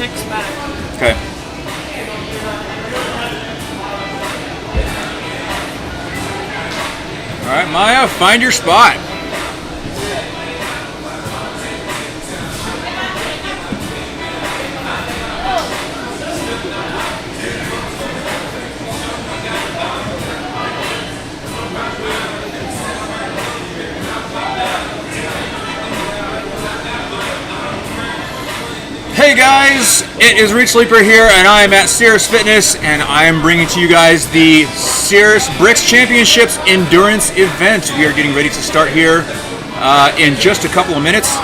6 back. Okay. All right, Maya, find your spot. Hey guys, it is Reach Sleeper here, and I am at Cerus Fitness, and I am bringing to you guys the CerusBrix Championships Endurance event. We are getting ready to start here in just a couple of minutes.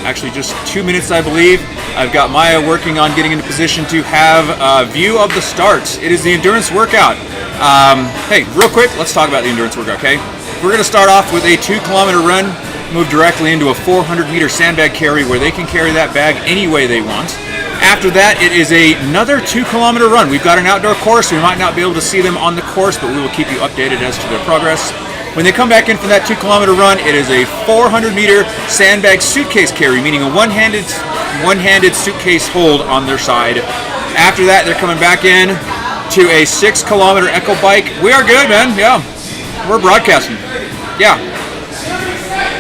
Actually, just 2 minutes, I believe. I've got Maya working on getting into position to have a view of the start. It is the endurance workout. Hey, real quick, let's talk about the endurance workout, okay? We're going to start off with a 2-kilometer run. Move directly into a 400-meter sandbag carry where they can carry that bag any way they want. After that, it is another 2-kilometer run. We've got an outdoor course. We might not be able to see them on the course, but we will keep you updated as to their progress. When they come back in for that 2-kilometer run, it is a 400-meter sandbag suitcase carry, meaning a one-handed suitcase hold on their side. After that, they're coming back in to a 6-kilometer echo bike. We are good, man. Yeah, we're broadcasting. Yeah.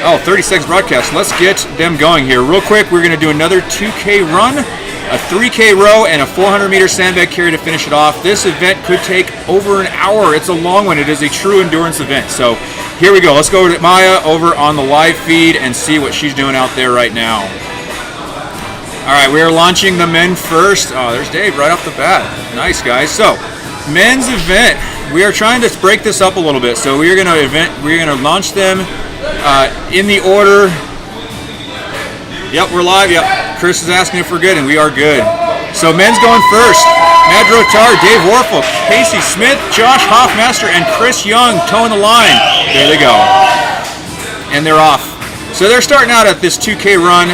Oh, 30 seconds broadcast. Let's get them going here. Real quick, we're going to do another 2K run, a 3K row, and a 400-meter sandbag carry to finish it off. This event could take over an hour. It's a long one. It is a true endurance event. So here we go. Let's go to Maya over on the live feed and see what she's doing out there right now. All right, we are launching the men first. Oh, there's Dave right off the bat. Nice, guys. So, men's event. We are trying to break this up a little bit. So we're going to launch them in the order. Yep, we're live. Yep, Chris is asking if we're good, and we are good. So men's going first. Matt Drotar, Dave Warfel, Casey Smith, Josh Hoffmaster, and Chris Young towing the line. There they go. And they're off. So they're starting out at this 2K run.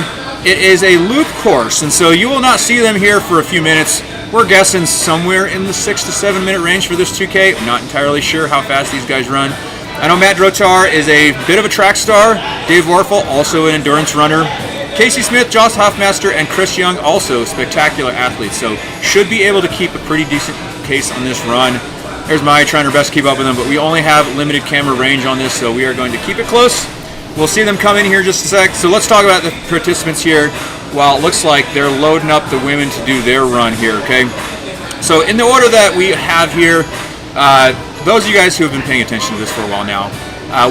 It is a loop course, and so you will not see them here for a few minutes. We're guessing somewhere in the 6 to 7 minute range for this 2K. I'm not entirely sure how fast these guys run. I know Matt Drotar is a bit of a track star. Dave Warfel, also an endurance runner. Casey Smith, Josh Hoffmaster, and Chris Young, also spectacular athletes. So should be able to keep a pretty decent pace on this run. There's Maya trying her best to keep up with them, but we only have limited camera range on this, so we are going to keep it close. We'll see them come in here in just a sec. So let's talk about the participants here. While it looks like they're loading up the women to do their run here, okay? So in the order that we have here, those of you guys who have been paying attention to this for a while now,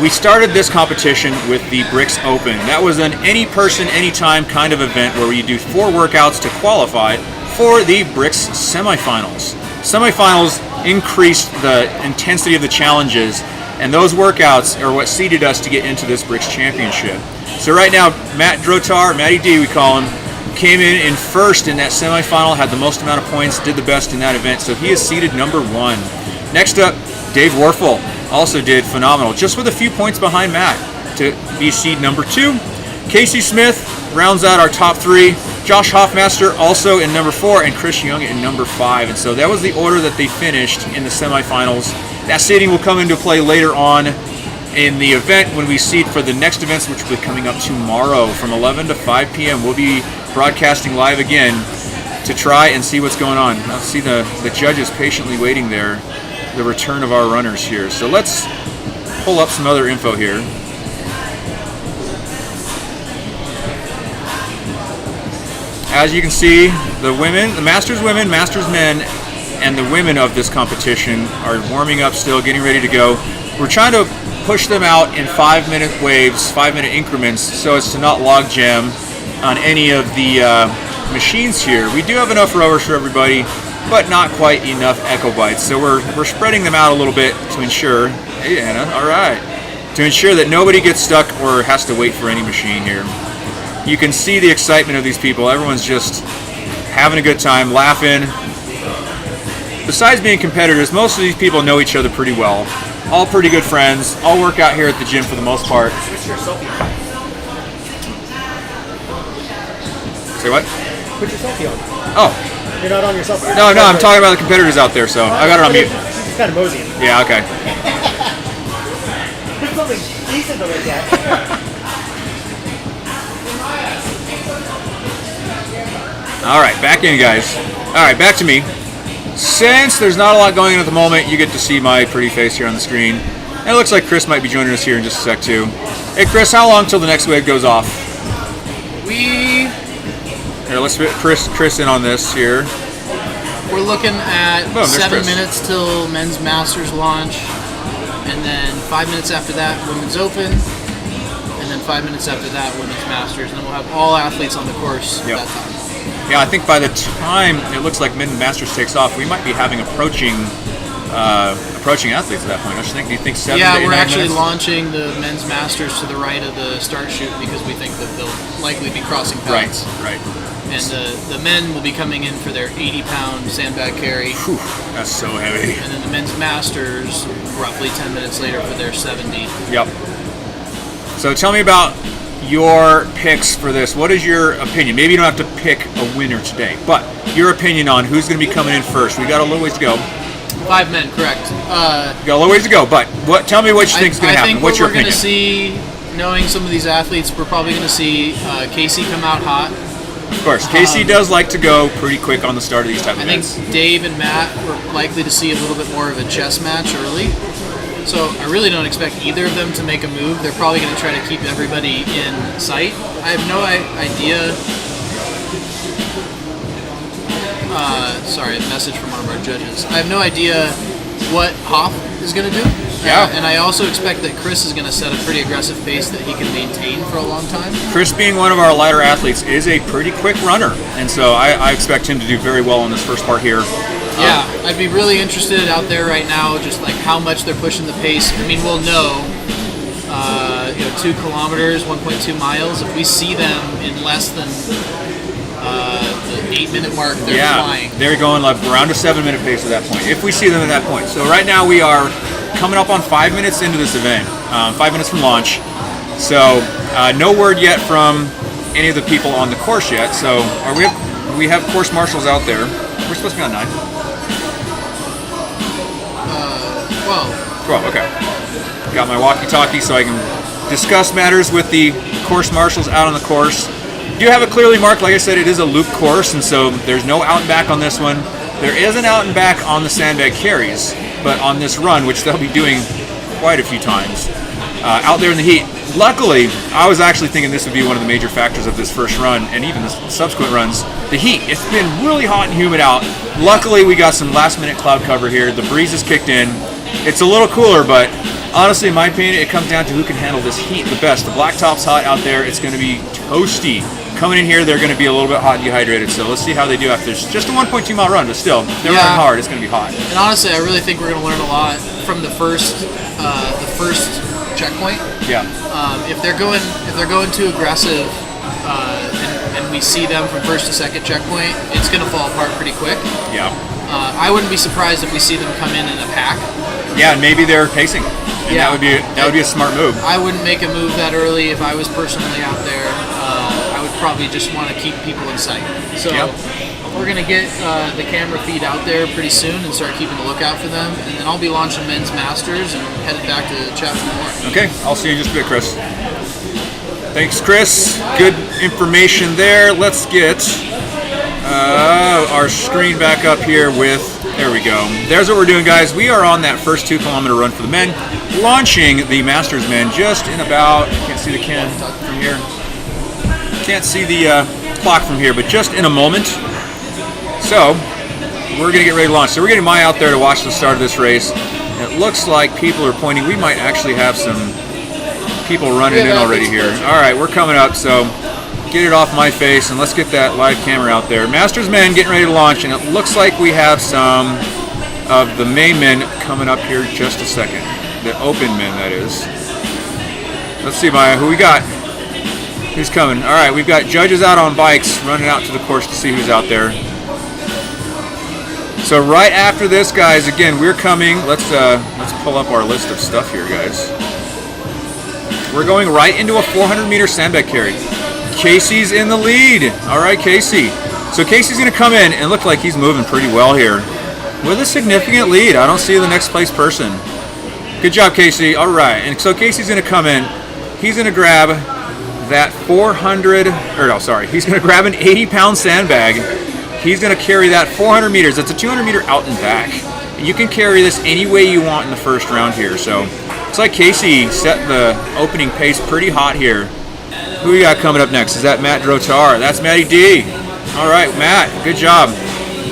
we started this competition with the Brix Open. That was an any person, anytime kind of event where you do 4 workouts to qualify for the Brix semifinals. Semifinals increased the intensity of the challenges, and those workouts are what seeded us to get into this Brix Championship. So right now, Matt Drotar, Matty D we call him, came in first in that semifinal, had the most amount of points, did the best in that event, so he is seeded number 1. Next up, Dave Warfel also did phenomenal, just with a few points behind Matt to be seed number 2. Casey Smith rounds out our top 3. Josh Hoffmaster also in number 4, and Chris Young in number 5. And so that was the order that they finished in the semifinals. That seeding will come into play later on in the event when we seed for the next events, which will be coming up tomorrow from 11 to 5 p.m. We'll be broadcasting live again to try and see what's going on. I see the judges patiently waiting there, the return of our runners here. So let's pull up some other info here. As you can see, the women, the Masters women, Masters men, and the women of this competition are warming up still, getting ready to go. We're trying to push them out in 5-minute waves, 5-minute increments, so as to not log jam on any of the machines here. We do have enough rowers for everybody, but not quite enough echo bites. So we're spreading them out a little bit to ensure, hey Anna, all right, to ensure that nobody gets stuck or has to wait for any machine here. You can see the excitement of these people. Everyone's just having a good time, laughing. Besides being competitors, most of these people know each other pretty well. All pretty good friends, all work out here at the gym for the most part. Switch your selfie on. Say what? Put your selfie on. Oh. You're not on your selfie. No, I'm talking about the competitors out there, so I got it on mute. She's kind of moseying. Yeah, okay. Put something decent to look at. All right, back in, guys. All right, back to me. Since there's not a lot going on at the moment, you get to see my pretty face here on the screen. And it looks like Chris might be joining us here in just a sec, too. Hey, Chris, how long till the next wave goes off? Here, let's put Chris in on this here. We're looking at Boom, 7 Chris. minutes till men's masters launch, and then 5 minutes after that, women's open, and then 5 minutes after that, women's masters, and then we'll have all athletes on the course Yep. at that time. Yeah, I think by the time it looks like men's masters takes off, we might be having approaching athletes at that point. Don't you think? Do you think 7 to 8, Yeah, we're 9 actually minutes? launching the men's masters to the right of the start chute because we think that they'll likely be crossing paths. Right. And the men will be coming in for their 80-pound sandbag carry, Whew, that's so heavy. and then the men's masters roughly 10 minutes later for their 70. Yep. So tell me about your picks for this. What is your opinion? Maybe you don't have to pick a winner today, but your opinion on who's going to be coming in first. We got a little ways to go. 5 men, correct. We got a little ways to go, but tell me what you think is going to happen. I think What's your we're going opinion? to see, knowing some of these athletes, we're probably going to see Casey come out hot. Of course, Casey does like to go pretty quick on the start of these type of I think events. Dave and Matt we're likely to see a little bit more of a chess match early. So I really don't expect either of them to make a move. They're probably going to try to keep everybody in sight. I have no idea. Sorry, a message from one of our judges. I have no idea what Hoff is going to do. Yeah. And I also expect that Chris is going to set a pretty aggressive pace that he can maintain for a long time. Chris, being one of our lighter athletes, is a pretty quick runner, and so I expect him to do very well in this first part here. Yeah, I'd be really interested out there right now, just like how much they're pushing the pace. I mean, we'll know, 2 kilometers, 1.2 miles. If we see them in less than the 8-minute mark, they're flying. They're going like around a 7-minute pace at that point, if we see them at that point. So right now we are coming up on 5 minutes into this event, 5 minutes from launch. So no word yet from any of the people on the course yet. So we have course marshals out there. We're supposed to be on 9. 12, okay. Got my walkie-talkie so I can discuss matters with the course marshals out on the course. Do have it clearly marked. Like I said, it is a loop course, and so there's no out and back on this one. There is an out and back on the sandbag carries, but on this run, which they'll be doing quite a few times, out there in the heat. Luckily, I was actually thinking this would be one of the major factors of this first run, and even the subsequent runs, the heat. It's been really hot and humid out. Luckily, we got some last-minute cloud cover here. The breeze has kicked in. It's a little cooler, but honestly, in my opinion, it comes down to who can handle this heat the best. The blacktop's hot out there. It's going to be toasty. Coming in here, they're going to be a little bit hot and dehydrated, so let's see how they do after. It's just a 1.2-mile run, but still, if they're running hard, it's going to be hot. And honestly, I really think we're going to learn a lot from the first checkpoint. Yeah. If they're going too aggressive, and we see them from first to second checkpoint, it's going to fall apart pretty quick. Yeah. I wouldn't be surprised if we see them come in a pack. Yeah, and maybe they're pacing. And that would be a smart move. I wouldn't make a move that early if I was personally out there. I would probably just want to keep people in sight. So we're going to get the camera feed out there pretty soon and start keeping a lookout for them. And then I'll be launching men's masters and headed back to chat for more. Okay, I'll see you in just a bit, Chris. Thanks, Chris. Good information there. Let's get our screen back up here with, there we go. There's what we're doing, guys. We are on that first 2-kilometer run for the men, launching the Masters men just in about, can't see the can from here. Can't see the clock from here, but just in a moment. So, we're going to get ready to launch. So we're getting Maya out there to watch the start of this race. And it looks like people are pointing. We might actually have some people running in already here. All right, we're coming up, so get it off my face, and let's get that live camera out there. Masters men getting ready to launch, and it looks like we have some of the main men coming up here just a second. The open men, that is. Let's see, Maya, who we got? Who's coming? All right, we've got judges out on bikes running out to the course to see who's out there. So right after this, guys, again, we're coming. Let's pull up our list of stuff here, guys. We're going right into a 400-meter sandbag carry. Casey's in the lead. All right, Casey. So Casey's going to come in and look like he's moving pretty well here with a significant lead. I don't see the next place person. Good job, Casey. All right, and so Casey's going to come in. He's going to grab that he's going to grab an 80-pound sandbag He's going to carry that 400 meters. It's a 200 meter out and back. You can carry this any way you want in the first round here. So looks like Casey set the opening pace pretty hot here. Who we got coming up next? Is that Matt Drotar? That's Matty D. All right, Matt, good job.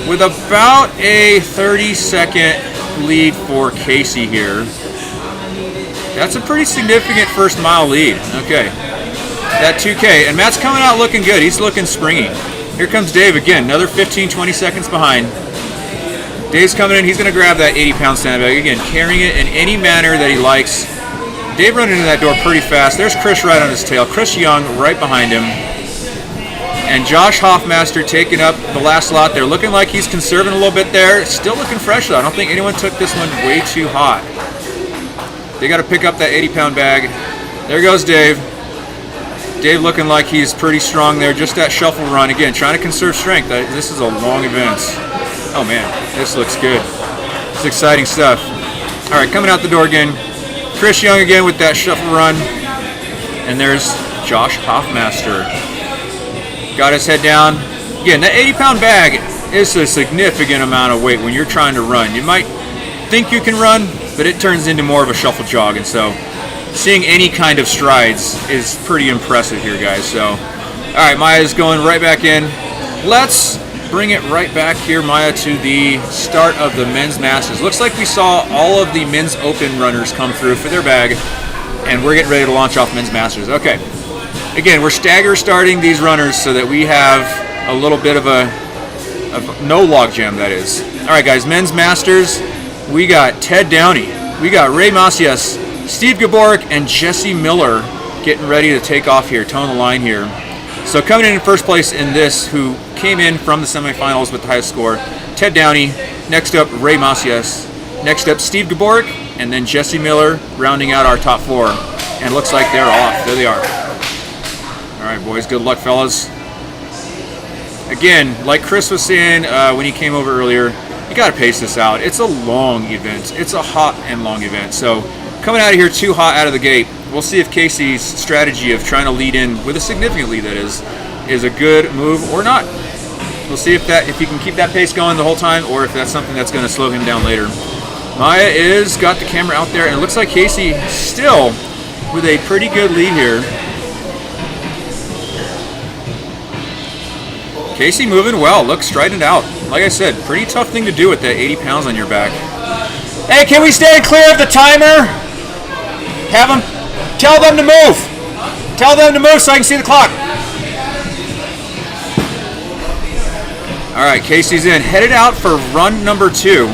With about a 30-second lead for Casey here. That's a pretty significant first mile lead. Okay, that 2K. And Matt's coming out looking good. He's looking springy. Here comes Dave again, another 15-20 seconds behind. Dave's coming in. He's going to grab that 80-pound sandbag. Again, carrying it in any manner that he likes. Dave running into that door pretty fast. There's Chris right on his tail. Chris Young right behind him. And Josh Hoffmaster taking up the last slot there. Looking like he's conserving a little bit there. Still looking fresh though. I don't think anyone took this one way too hot. They got to pick up that 80-pound bag. There goes Dave. Dave looking like he's pretty strong there. Just that shuffle run. Again, trying to conserve strength. This is a long event. Oh man, this looks good. It's exciting stuff. All right, coming out the door again. Chris Young again with that shuffle run. And there's Josh Hoffmaster. Got his head down. Again, that 80-pound bag is a significant amount of weight when you're trying to run. You might think you can run, but it turns into more of a shuffle jog. And so seeing any kind of strides is pretty impressive here, guys. So, all right, Maya's going right back in. Let's bring it right back here, Maya, to the start of the men's masters. Looks like we saw all of the men's open runners come through for their bag, and we're getting ready to launch off men's masters. Okay, again, we're stagger starting these runners so that we have a little bit of no log jam, that is. All right, guys, men's masters. We got Ted Downey, we got Ray Macias, Steve Gaborik, and Jesse Miller getting ready to take off here, towing the line here. So coming in first place in this, who came in from the semifinals with the highest score, Ted Downey. Next up, Ray Macias. Next up, Steve Gaborik, and then Jesse Miller rounding out our top four. And looks like they're off. There they are. All right, boys, good luck, fellas. Again, like Chris was saying when he came over earlier, you got to pace this out. It's a long event. It's a hot and long event. So coming out of here too hot out of the gate, we'll see if Casey's strategy of trying to lead in with a significant lead, that is a good move or not. We'll see if he can keep that pace going the whole time, or if that's something that's going to slow him down later. Maya is got the camera out there, and it looks like Casey still with a pretty good lead here. Casey moving well, looks striding out. Like I said, pretty tough thing to do with that 80 pounds on your back. Hey, can we stand clear of the timer? Have them, tell them to move. Tell them to move so I can see the clock. All right, Casey's in, headed out for run number 2.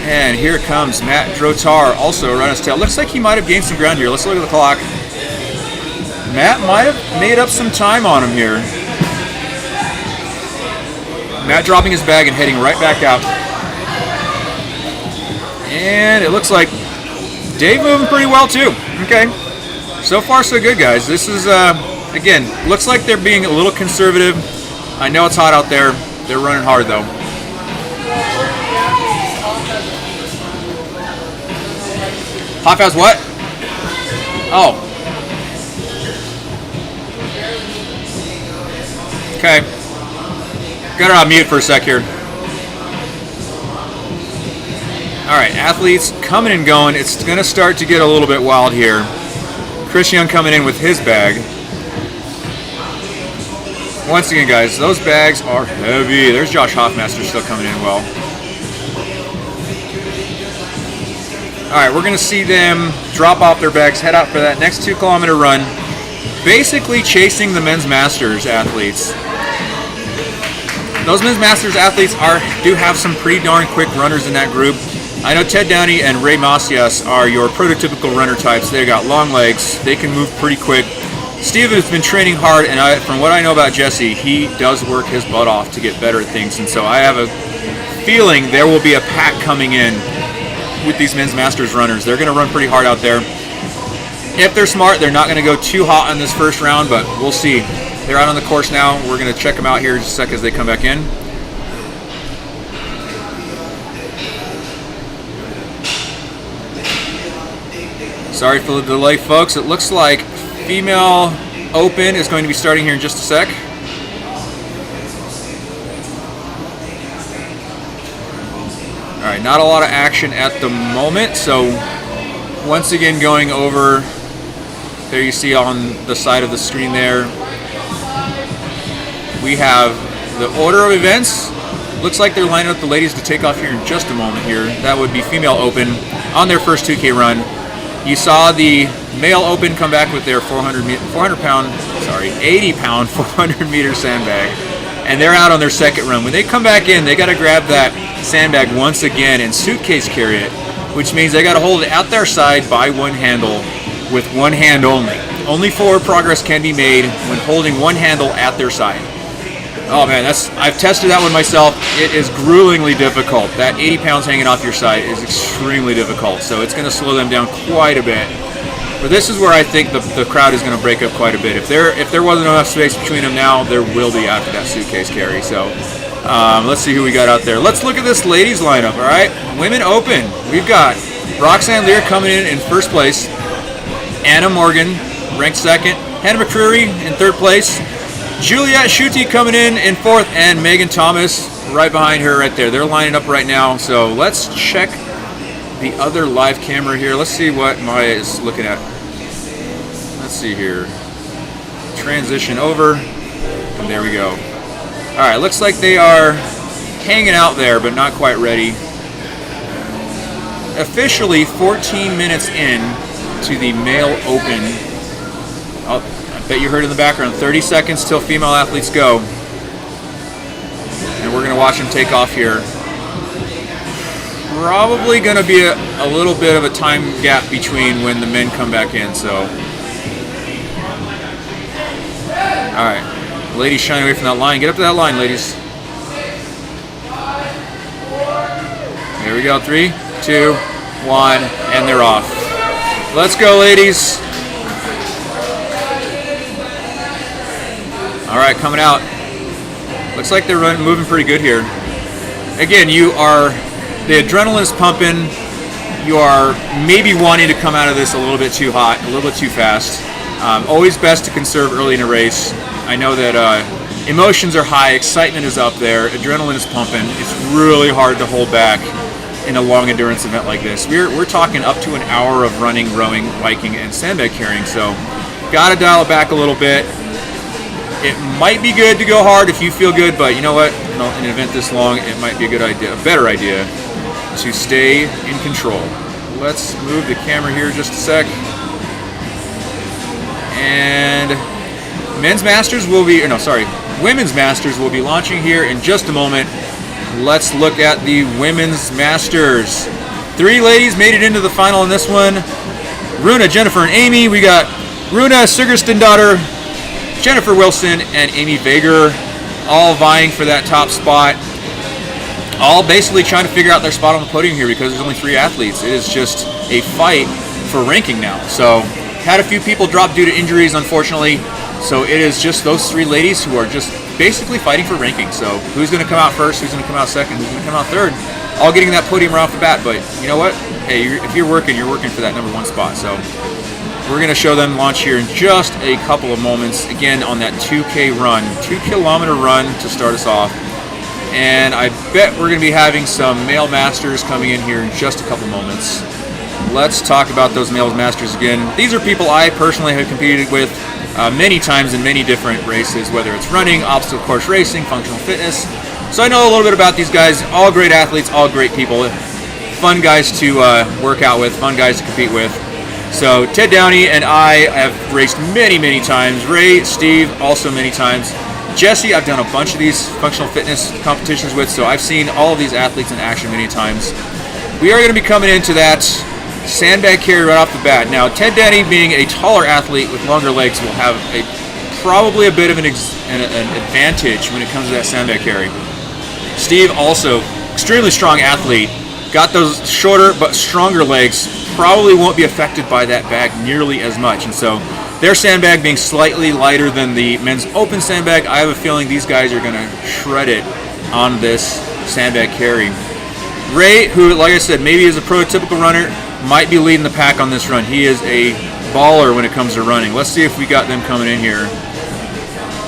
And here comes Matt Drotar, also around his tail. Looks like he might have gained some ground here. Let's look at the clock. Matt might have made up some time on him here. Matt dropping his bag and heading right back out. And it looks like Dave moving pretty well too. Okay, so far so good, guys. This is, again, looks like they're being a little conservative. I know it's hot out there. They're running hard though. Hot fast what? Oh. Okay. Got her on mute for a sec here. Alright, athletes coming and going. It's going to start to get a little bit wild here. Chris Young coming in with his bag. Once again, guys, those bags are heavy. There's Josh Hoffmaster still coming in well. Alright, we're going to see them drop off their bags, head out for that next 2-kilometer run. Basically chasing the men's masters athletes. Those men's masters athletes do have some pretty darn quick runners in that group. I know Ted Downey and Ray Macias are your prototypical runner types. They've got long legs. They can move pretty quick. Steve has been training hard, and from what I know about Jesse, he does work his butt off to get better at things. And so I have a feeling there will be a pack coming in with these men's masters runners. They're going to run pretty hard out there. If they're smart, they're not going to go too hot on this first round, but we'll see. They're out on the course now. We're going to check them out here in just a sec as they come back in. Sorry for the delay, folks. It looks like female open is going to be starting here in just a sec. right, not a lot of action at the moment. So once again, going over there, you see on the side of the screen there, we have the order of events. Looks like they're lining up the ladies to take off here in just a moment here. That would be female open on their first 2K run. You saw the male open come back with their 80-pound 400-meter sandbag, and they're out on their second run. When they come back in, they got to grab that sandbag once again and suitcase carry it, which means they got to hold it at their side by one handle with one hand only. Only forward progress can be made when holding one handle at their side. Oh man, I've tested that one myself. It is gruelingly difficult. That 80 pounds hanging off your side is extremely difficult, so it's going to slow them down quite a bit. But this is where I think the crowd is going to break up quite a bit. If there wasn't enough space between them now, there will be after that suitcase carry. So let's see who we got out there. Let's look at this ladies lineup, all right? Women open. We've got Roxanne Lear coming in first place. Anna Morgan ranked second. Hannah McCreary in third place. Juliette Schutte coming in fourth, and Megan Thomas right behind her right there. They're lining up right now, so let's check the other live camera here. Let's see what Maya is looking at. Let's see here. Transition over, and there we go. All right, looks like they are hanging out there, but not quite ready. Officially 14 minutes in to the male open. Oh, I bet you heard in the background, 30 seconds till female athletes go. And we're going to watch them take off here. Probably going to be a little bit of a time gap between when the men come back in, so. Alright, ladies shying away from that line. Get up to that line, ladies. Here we go, 3, 2, 1, and they're off. Let's go, ladies. All right, coming out. Looks like they're moving pretty good here. Again, the adrenaline's pumping. You are maybe wanting to come out of this a little bit too hot, a little bit too fast. Always best to conserve early in a race. I know that emotions are high, excitement is up there, adrenaline is pumping. It's really hard to hold back in a long endurance event like this. We're talking up to an hour of running, rowing, biking, and sandbag carrying, so got to dial it back a little bit. It might be good to go hard if you feel good, but you know what? In an event this long, it might be a good idea, a better idea, to stay in control. Let's move the camera here just a sec. And women's masters will be launching here in just a moment. Let's look at the women's masters. 3 ladies made it into the final in this one. Runa, Jennifer, and Amy. We got Runa Sigurdsson-daughter, Jennifer Wilson, and Amy Vager, all vying for that top spot. All basically trying to figure out their spot on the podium here because there's only 3 athletes. It is just a fight for ranking now. So had a few people drop due to injuries, unfortunately. So it is just those 3 ladies who are just basically fighting for ranking. So who's going to come out first? Who's going to come out second? Who's going to come out third? All getting that podium right off the bat. But you know what? Hey, if you're working for that number 1 spot. So we're going to show them launch here in just a couple of moments. Again, on that 2K run, 2-kilometer run to start us off. And I bet we're going to be having some male masters coming in here in just a couple moments. Let's talk about those male masters again. These are people I personally have competed with many times in many different races, whether it's running, obstacle course racing, functional fitness. So I know a little bit about these guys. All great athletes, all great people. Fun guys to work out with, fun guys to compete with. So Ted Downey and I have raced many, many times. Ray, Steve, also many times. Jesse, I've done a bunch of these functional fitness competitions with, so I've seen all of these athletes in action many times. We are going to be coming into that sandbag carry right off the bat. Now, Ted Downey, being a taller athlete with longer legs, will have probably a bit of an advantage when it comes to that sandbag carry. Steve, also extremely strong athlete, got those shorter but stronger legs, probably won't be affected by that bag nearly as much. And so their sandbag being slightly lighter than the men's open sandbag, I have a feeling these guys are going to shred it on this sandbag carry. Ray, who, like I said, maybe is a prototypical runner, might be leading the pack on this run. He is a baller when it comes to running. Let's see if we got them coming in here.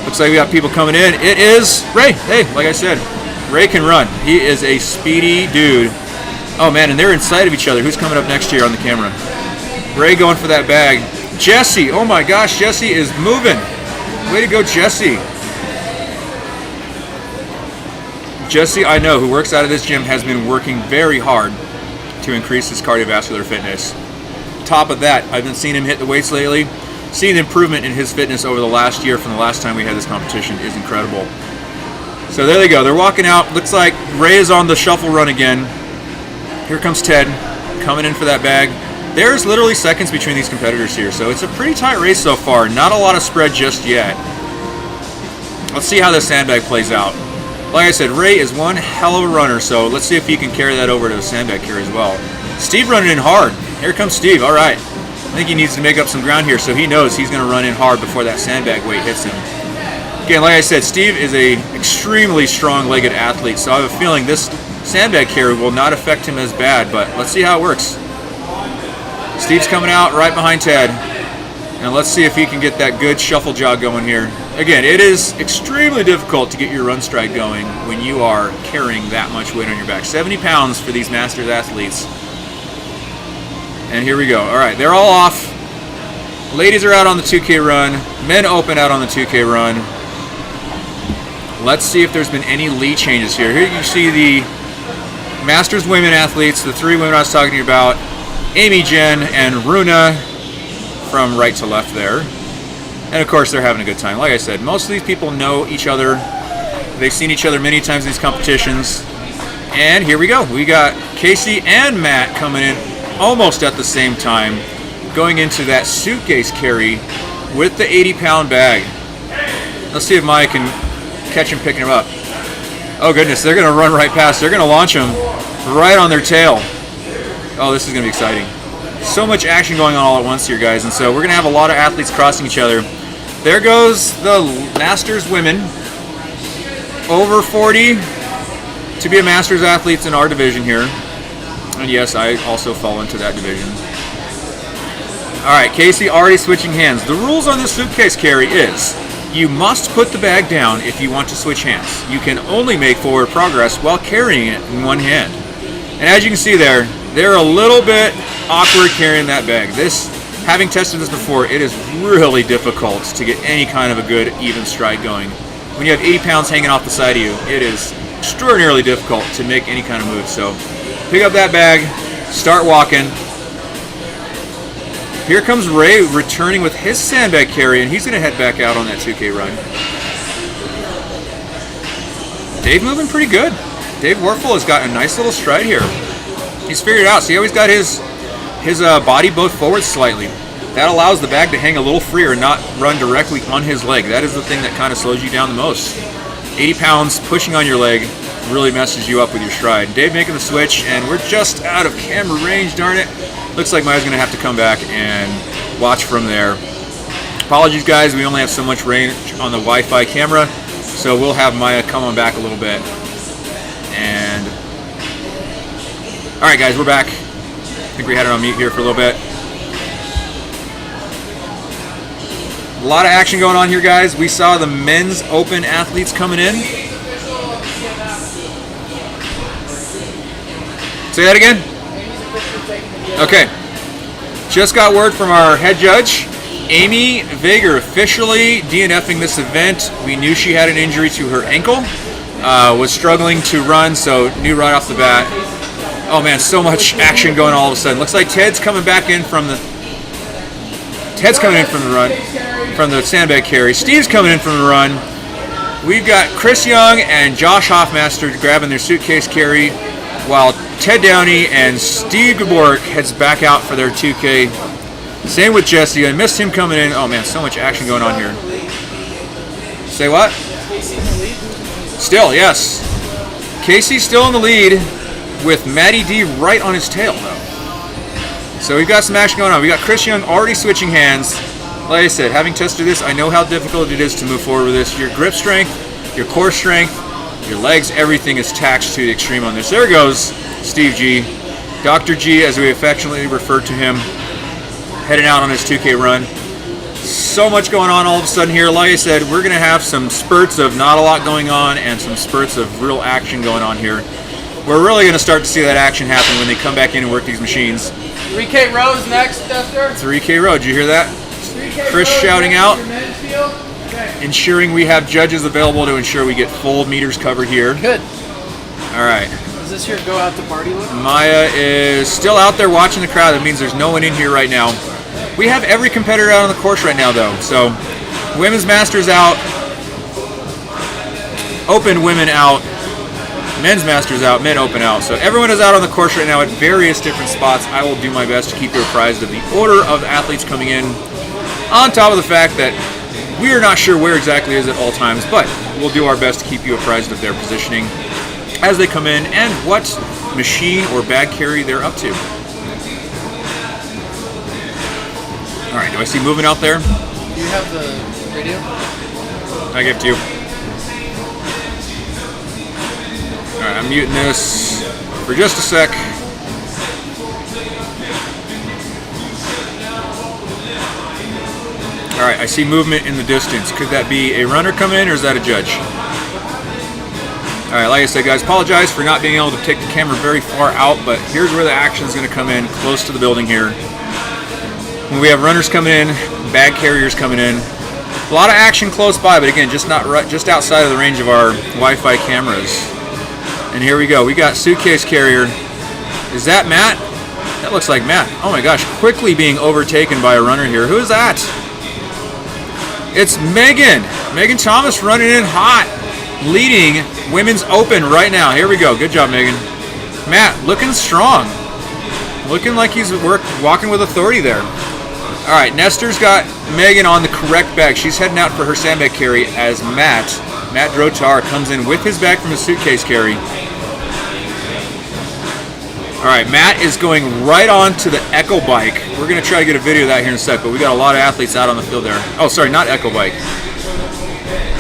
Looks like we got people coming in. It is Ray. Hey, like I said, Ray can run. He is a speedy dude. Oh man, and they're inside of each other. Who's coming up next here on the camera? Ray going for that bag. Jesse, oh my gosh, Jesse is moving. Way to go, Jesse. Jesse, I know, who works out of this gym, has been working very hard to increase his cardiovascular fitness. Top of that, I've been seeing him hit the weights lately. Seeing the improvement in his fitness over the last year from the last time we had this competition is incredible. So there they go. They're walking out. Looks like Ray is on the shuffle run again. Here comes Ted coming in for that bag. There's literally seconds between these competitors here, so it's a pretty tight race so far. Not a lot of spread just yet. Let's see how this sandbag plays out. Like I said, Ray is one hell of a runner, so let's see if he can carry that over to the sandbag carry as well. Steve running in hard. Here comes Steve. All right. I think he needs to make up some ground here, so he knows he's going to run in hard before that sandbag weight hits him. Again, like I said, Steve is a extremely strong-legged athlete, so I have a feeling this sandbag carry will not affect him as bad, but let's see how it works. Steve's coming out right behind Ted, and let's see if he can get that good shuffle jog going here. Again, it is extremely difficult to get your run stride going when you are carrying that much weight on your back. 70 pounds for these masters athletes. And here we go. All right, they're all off. Ladies are out on the 2K run. Men open out on the 2K run. Let's see if there's been any lead changes here. Here you see the Masters women athletes, the three women I was talking to you about, Amy, Jen, and Runa from right to left there. And of course, they're having a good time. Like I said, most of these people know each other. They've seen each other many times in these competitions. And here we go. We got Casey and Matt coming in almost at the same time, going into that suitcase carry with the 80-pound bag. Let's see if Maya can catch him picking him up. Oh goodness, they're gonna run right past. They're gonna launch him right on their tail. Oh, this is gonna be exciting. So much action going on all at once here, guys, and so we're gonna have a lot of athletes crossing each other. There goes the Masters women, over 40 to be a Masters athletes in our division here. And yes, I also fall into that division. All right, Casey already switching hands. The rules on this suitcase carry is you must put the bag down if you want to switch hands. You can only make forward progress while carrying it in one hand. And as you can see there, they're a little bit awkward carrying that bag. Having tested this before, it is really difficult to get any kind of a good even stride going. When you have 80 pounds hanging off the side of you, it is extraordinarily difficult to make any kind of move. So pick up that bag, start walking. Here comes Ray returning with his sandbag carry, and he's going to head back out on that 2K run. Dave moving pretty good. Dave Warfel has got a nice little stride here. He's figured it out. See how he's got his body bowed forward slightly. That allows the bag to hang a little freer and not run directly on his leg. That is the thing that kind of slows you down the most. 80 pounds pushing on your leg really messes you up with your stride. Dave making the switch, and we're just out of camera range, darn it. Looks like Maya's going to have to come back and watch from there. Apologies, guys. We only have so much range on the Wi-Fi camera, so we'll have Maya come on back a little bit. And all right, guys, we're back. I think we had her on mute here for a little bit. A lot of action going on here, guys. We saw the men's open athletes coming in. Say that again? Okay. Just got word from our head judge. Amy Vager officially DNFing this event. We knew she had an injury to her ankle. Was struggling to run, so knew right off the bat. Oh man, so much action going on all of a sudden. Looks like Ted's coming back in from the run, from the sandbag carry. Steve's coming in from the run. We've got Chris Young and Josh Hoffmaster grabbing their suitcase carry, while Ted Downey and Steve Gaborek heads back out for their 2K. Same with Jesse. I missed him coming in. Oh man, so much action going on here. Say what? Still, yes. Casey's still in the lead with Matty D right on his tail, though. So we've got some action going on. We got Chris Young already switching hands. Like I said, having tested this, I know how difficult it is to move forward with this. Your grip strength, your core strength, your legs, everything is taxed to the extreme on this. There goes Steve G. Dr. G, as we affectionately refer to him, heading out on his 2K run. So much going on all of a sudden here. Like I said, we're going to have some spurts of not a lot going on and some spurts of real action going on here. we're really going to start to see that action happen when they come back in and work these machines. 3K row is next, Dexter. 3K row, did you hear that? 3K Chris row shouting next, out. your men's field. Okay. Ensuring we have judges available to ensure we get full meters covered here. Good. All right. Is this your go out to party look? Maya is still out there watching the crowd. That means there's no one in here right now. We have every competitor out on the course right now, though. So, women's masters out, open women out, men's masters out, men open out. So everyone is out on the course right now at various different spots. I will do my best to keep you apprised of the order of athletes coming in, on top of the fact that we are not sure where exactly it is at all times, but we'll do our best to keep you apprised of their positioning as they come in and what machine or bag carry they're up to. All right, do I see movement out there? Do you have the radio? I give it to you. All right, I'm muting this for just a sec. All right, I see movement in the distance. Could that be a runner coming in, or is that a judge? All right, like I said, guys, apologize for not being able to take the camera very far out, but here's where the action is going to come in, close to the building here. When we have runners coming in, bag carriers coming in, a lot of action close by, but again, just outside of the range of our Wi-Fi cameras. And here we go. We got suitcase carrier. Is that Matt? That looks like Matt. Oh my gosh, quickly being overtaken by a runner here. Who is that? It's Megan. Megan Thomas running in hot, leading women's open right now. Here we go. Good job, Megan. Matt looking strong. Looking like he's walking with authority there. All right, Nestor's got Megan on the correct bag. She's heading out for her sandbag carry as Matt Drotar comes in with his bag from his suitcase carry. All right, Matt is going right on to the Echo Bike. We're going to try to get a video of that here in a sec, but we got a lot of athletes out on the field there. Oh, sorry, not Echo Bike.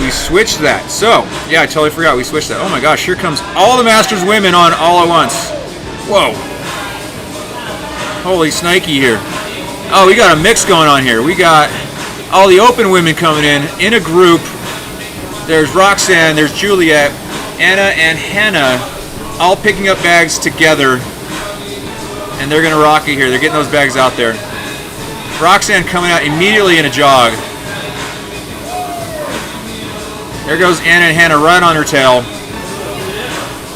We switched that. So, yeah, I totally forgot we switched that. Oh my gosh, here comes all the Masters women on all at once. Whoa. Holy snikey here. Oh, we got a mix going on here. We got all the open women coming in a group. There's Roxanne, there's Juliet, Anna, and Hannah all picking up bags together. And they're going to rock it here. They're getting those bags out there. Roxanne coming out immediately in a jog. There goes Anna and Hannah right on her tail.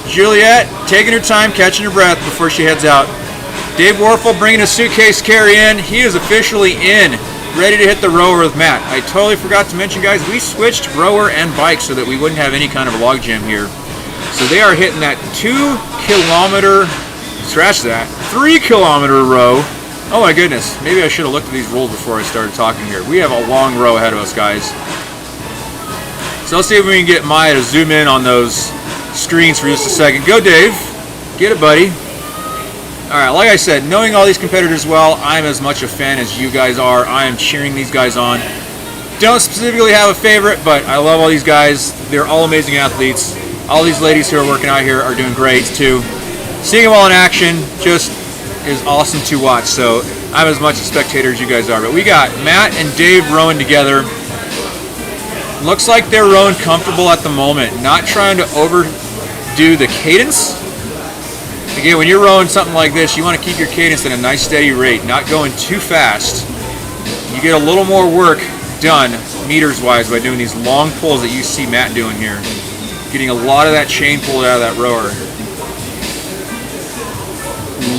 Juliet taking her time, catching her breath before she heads out. Dave Warfel bringing a suitcase carry in. He is officially in, ready to hit the rower with Matt. I totally forgot to mention, guys, we switched rower and bike so that we wouldn't have any kind of a log jam here. So they are hitting that 2 kilometer, scratch that, 3 kilometer row. Oh my goodness, maybe I should have looked at these rules before I started talking here. We have a long row ahead of us, guys. So let's see if we can get Maya to zoom in on those screens for just a second. Go, Dave. Get it, buddy. All right, like I said, knowing all these competitors well, I'm as much a fan as you guys are. I am cheering these guys on. Don't specifically have a favorite, but I love all these guys. They're all amazing athletes. All these ladies who are working out here are doing great, too. Seeing them all in action just is awesome to watch. So I'm as much a spectator as you guys are. But we got Matt and Dave rowing together. Looks like they're rowing comfortable at the moment. Not trying to overdo the cadence. Again, when you're rowing something like this, you want to keep your cadence at a nice steady rate, not going too fast. You get a little more work done meters-wise by doing these long pulls that you see Matt doing here. Getting a lot of that chain pulled out of that rower.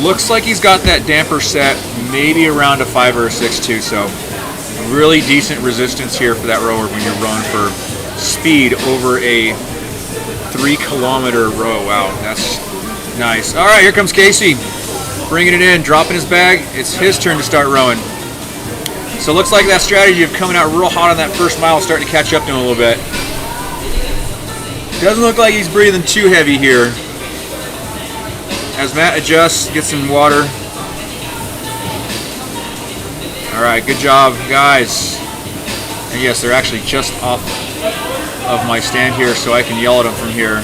Looks like he's got that damper set maybe around a 5 or a 6 too, so really decent resistance here for that rower when you're rowing for speed over a 3 kilometer row. Wow, that's nice. All right, here comes Casey, bringing it in, dropping his bag. It's his turn to start rowing. So it looks like that strategy of coming out real hot on that first mile is starting to catch up to him a little bit. Doesn't look like he's breathing too heavy here. As Matt adjusts, gets some water. All right, good job, guys. And yes, they're actually just off of my stand here, so I can yell at them from here.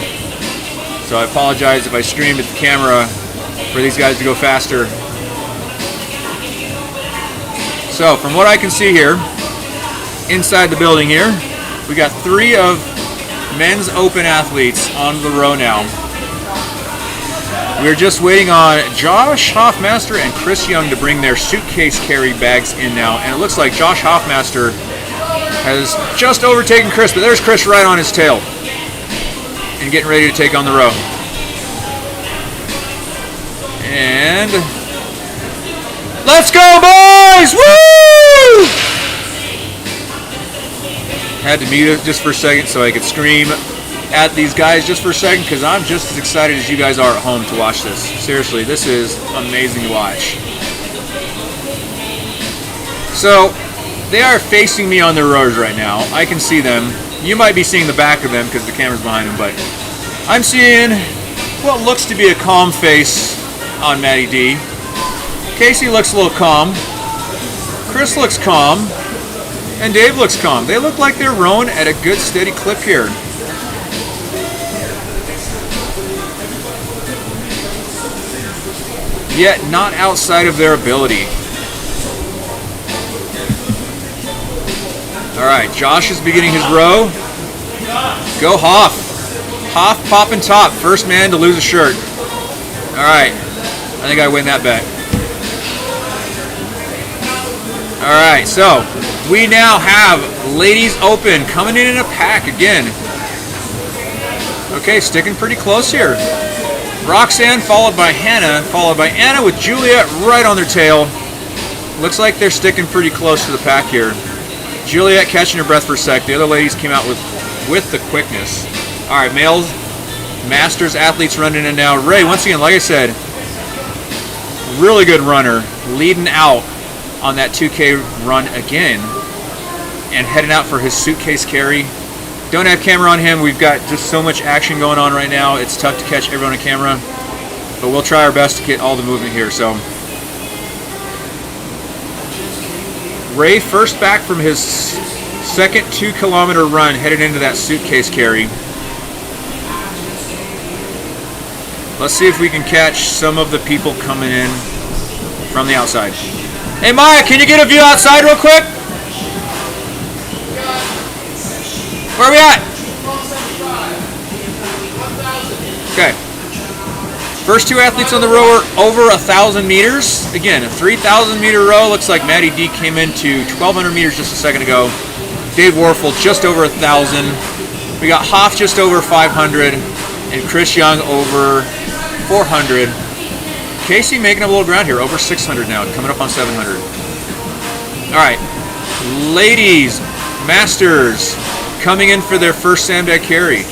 So I apologize if I streamed at the camera for these guys to go faster. So from what I can see here, inside the building here, we got 3 of men's open athletes on the row now. We're just waiting on Josh Hoffmaster and Chris Young to bring their suitcase carry bags in now. And it looks like Josh Hoffmaster has just overtaken Chris, but there's Chris right on his tail and getting ready to take on the row. And let's go, boys! Woo! Had to mute it just for a second so I could scream at these guys just for a second, because I'm just as excited as you guys are at home to watch this. Seriously, this is amazing to watch. So, they are facing me on their rowers right now. I can see them. You might be seeing the back of them because the camera's behind them, but I'm seeing what looks to be a calm face on Matty D. Casey looks a little calm. Chris looks calm. And Dave looks calm. They look like they're rowing at a good steady clip here. Yet not outside of their ability. Alright, Josh is beginning his row. Go Hoff. Hoff, pop, and top. First man to lose a shirt. Alright, I think I win that bet. Alright, so we now have Ladies Open coming in a pack again. Okay, sticking pretty close here. Roxanne followed by Hannah, followed by Anna with Juliet right on their tail. Looks like they're sticking pretty close to the pack here. Juliet catching her breath for a sec. The other ladies came out with the quickness. Alright, males, masters, athletes running in now. Ray, once again, like I said, really good runner, leading out on that 2K run again and heading out for his suitcase carry. Don't have camera on him. We've got just so much action going on right now. It's tough to catch everyone on camera, but we'll try our best to get all the movement here. So Ray first back from his second 2-kilometer run, headed into that suitcase carry. Let's see if we can catch some of the people coming in from the outside. Hey Maya, can you get a view outside real quick? Where are we at? Okay. First two athletes on the row are over 1,000 meters. Again, a 3,000 meter row. Looks like Matty D came into 1,200 meters just a second ago. Dave Warfel just over 1,000. We got Hoff just over 500 and Chris Young over 400. Casey making up a little ground here, over 600 now, coming up on 700. All right, ladies, masters, coming in for their first sandbag carry.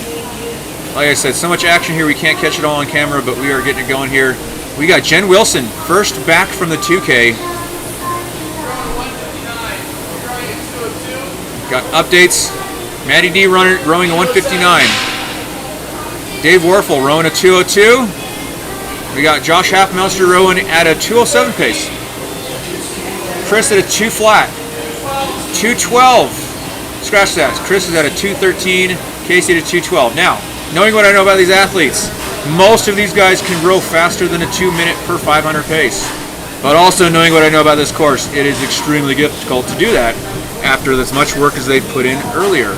Like I said, so much action here, we can't catch it all on camera, but we are getting it going here. We got Jen Wilson, first back from the 2K. Got updates. Matty D rowing a 159. Dave Warfel rowing a 202. We got Josh Hoffmaster rowing at a 207 pace. Chris at a 2 flat. 212. Scratch that. Chris is at a 213. Casey at a 212. Now, knowing what I know about these athletes, most of these guys can row faster than a 2 minute per 500 pace. But also knowing what I know about this course, it is extremely difficult to do that after as much work as they put in earlier.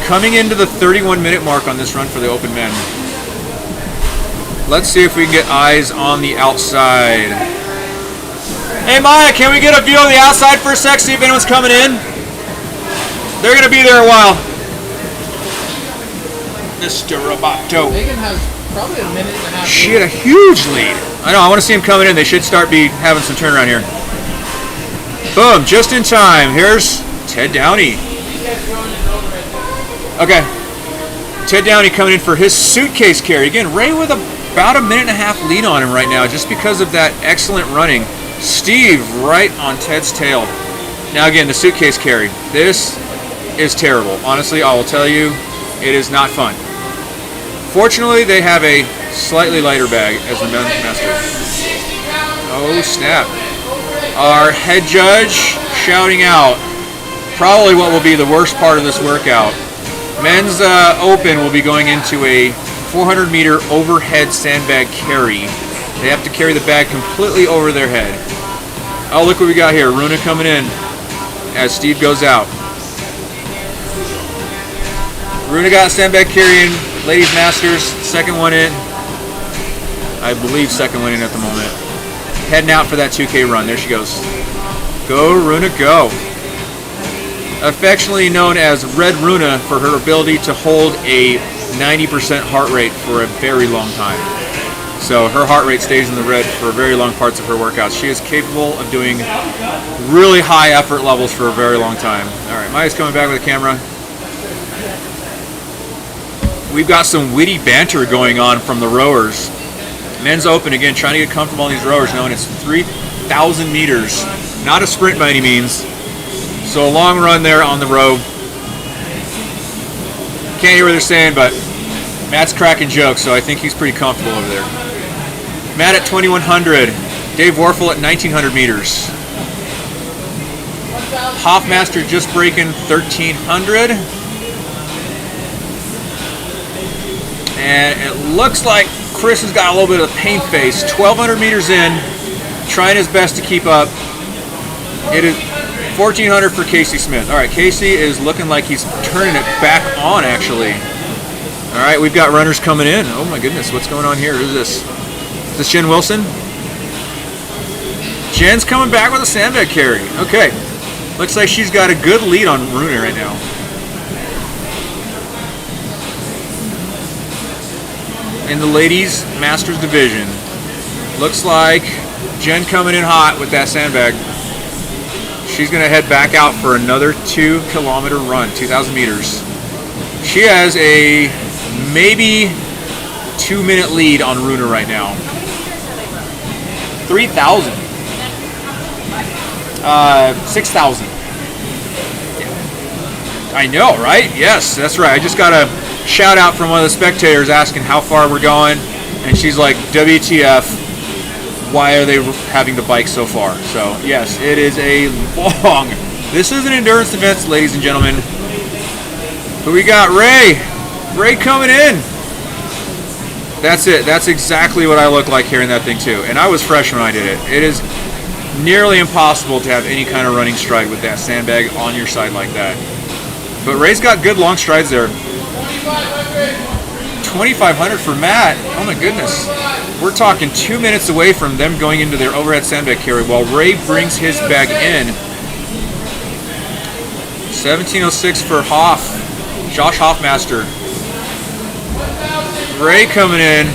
Coming into the 31-minute mark on this run for the open men. Let's see if we can get eyes on the outside. Hey Maya, can we get a view of the outside for a sec, see if anyone's coming in? They're going to be there a while. Mr. Roboto. Megan has probably a minute and a half. She had a huge lead. I know, I want to see them coming in. They should start having some turnaround here. Boom, just in time. Here's Ted Downey. Okay. Ted Downey coming in for his suitcase carry. Again, Ray with about a minute and a half lead on him right now just because of that excellent running. Steve right on Ted's tail. Now again, the suitcase carry. This is terrible. Honestly, I will tell you, it is not fun. Fortunately, they have a slightly lighter bag as the men's master. Oh, snap. Our head judge shouting out probably what will be the worst part of this workout. Men's open will be going into a 400-meter overhead sandbag carry. They have to carry the bag completely over their head. Oh, look what we got here. Runa coming in as Steve goes out. Runa got a sandbag carrying, ladies masters, second one in. I believe second winning at the moment. Heading out for that 2K run. There she goes. Go, Runa, go. Affectionately known as Red Runa for her ability to hold a 90% heart rate for a very long time. So her heart rate stays in the red for very long parts of her workouts. She is capable of doing really high effort levels for a very long time. All right, Maya's coming back with the camera. We've got some witty banter going on from the rowers. Men's open again, trying to get comfortable on these rowers, knowing it's 3,000 meters. Not a sprint by any means. So a long run there on the row. Can't hear what they're saying, but Matt's cracking jokes, so I think he's pretty comfortable over there. Matt at 2,100. Dave Warfel at 1,900 meters. Hoffmaster just breaking 1,300. And it looks like Chris has got a little bit of a pain face. 1,200 meters in, trying his best to keep up. It is 1,400 for Casey Smith. All right, Casey is looking like he's turning it back on, actually. All right, we've got runners coming in. Oh my goodness, what's going on here? Who's this? Is this Jen Wilson? Jen's coming back with a sandbag carry. Okay, looks like she's got a good lead on Rooney right now. In the ladies' Masters division, looks like Jen coming in hot with that sandbag. She's going to head back out for another 2-kilometer run, 2,000 meters. She has a maybe 2-minute lead on Runa right now. 3,000. 6,000. I know, right? Yes, that's right. I just got a shout out from one of the spectators asking how far we're going, and she's like, WTF, why are they having the bike so far? So yes, it is a long, this is an endurance event, ladies and gentlemen. But we got Ray coming in. That's it. That's exactly what I look like carrying that thing too. And I was fresh when I did it. It is nearly impossible to have any kind of running stride with that sandbag on your side like that. But Ray's got good long strides there. 2,500 for Matt. Oh my goodness. We're talking 2 minutes away from them going into their overhead sandbag carry while Ray brings his bag in. 17:06 for Hoff. Josh Hoffmaster. Ray coming in,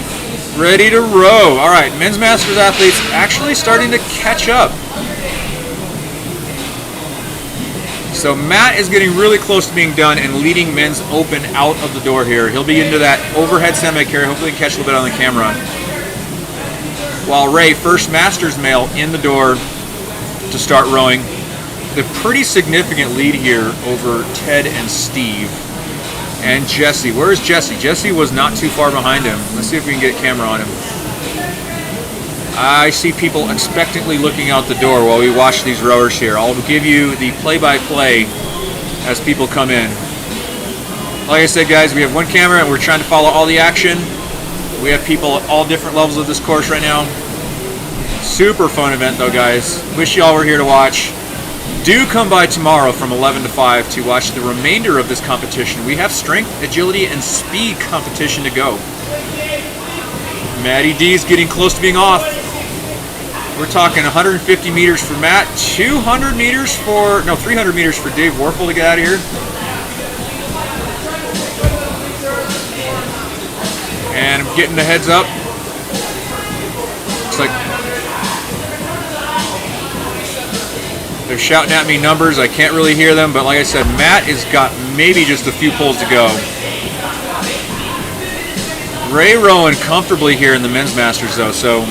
ready to row. All right, men's Masters athletes actually starting to catch up. So Matt is getting really close to being done and leading men's open out of the door here. He'll be into that overhead sandbag carry. Hopefully he can catch a little bit on the camera. While Ray, first Masters male, in the door to start rowing. The pretty significant lead here over Ted and Steve. And Jesse. Where is Jesse? Jesse was not too far behind him. Let's see if we can get a camera on him. I see people expectantly looking out the door while we watch these rowers here. I'll give you the play-by-play as people come in. Like I said, guys, we have one camera and we're trying to follow all the action. We have people at all different levels of this course right now. Super fun event though, guys. Wish y'all were here to watch. Do come by tomorrow from 11 to 5 to watch the remainder of this competition. We have strength, agility, and speed competition to go. Maddie D is getting close to being off. We're talking 150 meters for Matt, 300 meters for Dave Warfel to get out of here. And I'm getting the heads up. Looks like they're shouting at me numbers. I can't really hear them, but like I said, Matt has got maybe just a few pulls to go. Ray rowing comfortably here in the men's Masters though, so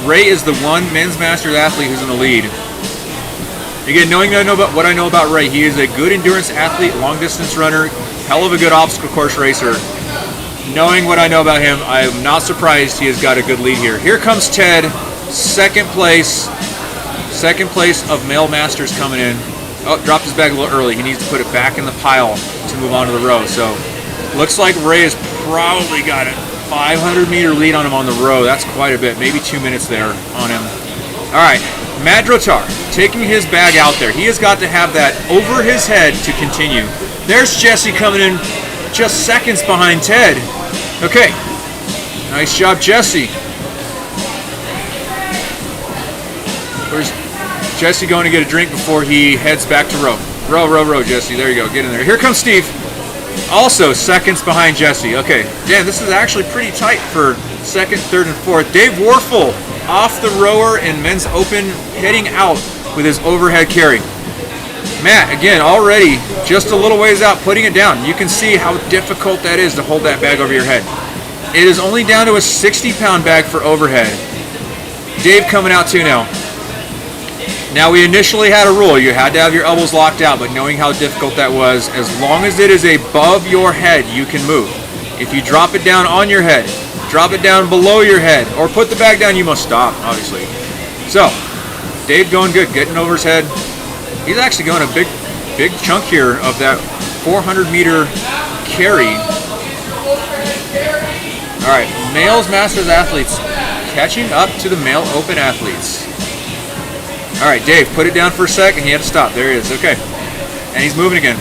Ray is the one men's Masters athlete who's in the lead. Again, knowing what I know about Ray, he is a good endurance athlete, long distance runner, hell of a good obstacle course racer. Knowing what I know about him, I am not surprised he has got a good lead here. Here comes Ted, second place of male Masters coming in. Oh, dropped his bag a little early. He needs to put it back in the pile to move on to the row. So looks like Ray has probably got a 500-meter lead on him on the row. That's quite a bit, maybe 2 minutes there on him. All right, Matt Drotar taking his bag out there. He has got to have that over his head to continue. There's Jesse coming in just seconds behind Ted. Okay, nice job, Jesse. Jesse going to get a drink before he heads back to row. Row, Jesse. There you go. Get in there. Here comes Steve. Also seconds behind Jesse. Okay, damn, this is actually pretty tight for second, third, and fourth. Dave Warfel off the rower in men's open, heading out with his overhead carry. Matt, again, already just a little ways out, putting it down. You can see how difficult that is to hold that bag over your head. It is only down to a 60-pound bag for overhead. Dave coming out too now. Now, we initially had a rule. You had to have your elbows locked out, but knowing how difficult that was, as long as it is above your head, you can move. If you drop it down on your head, drop it down below your head, or put the bag down, you must stop, obviously. So, Dave going good, getting over his head. He's actually going a big chunk here of that 400-meter carry. All right, males masters athletes catching up to the male open athletes. All right, Dave, put it down for a second. He had to stop. There he is. Okay. And he's moving again.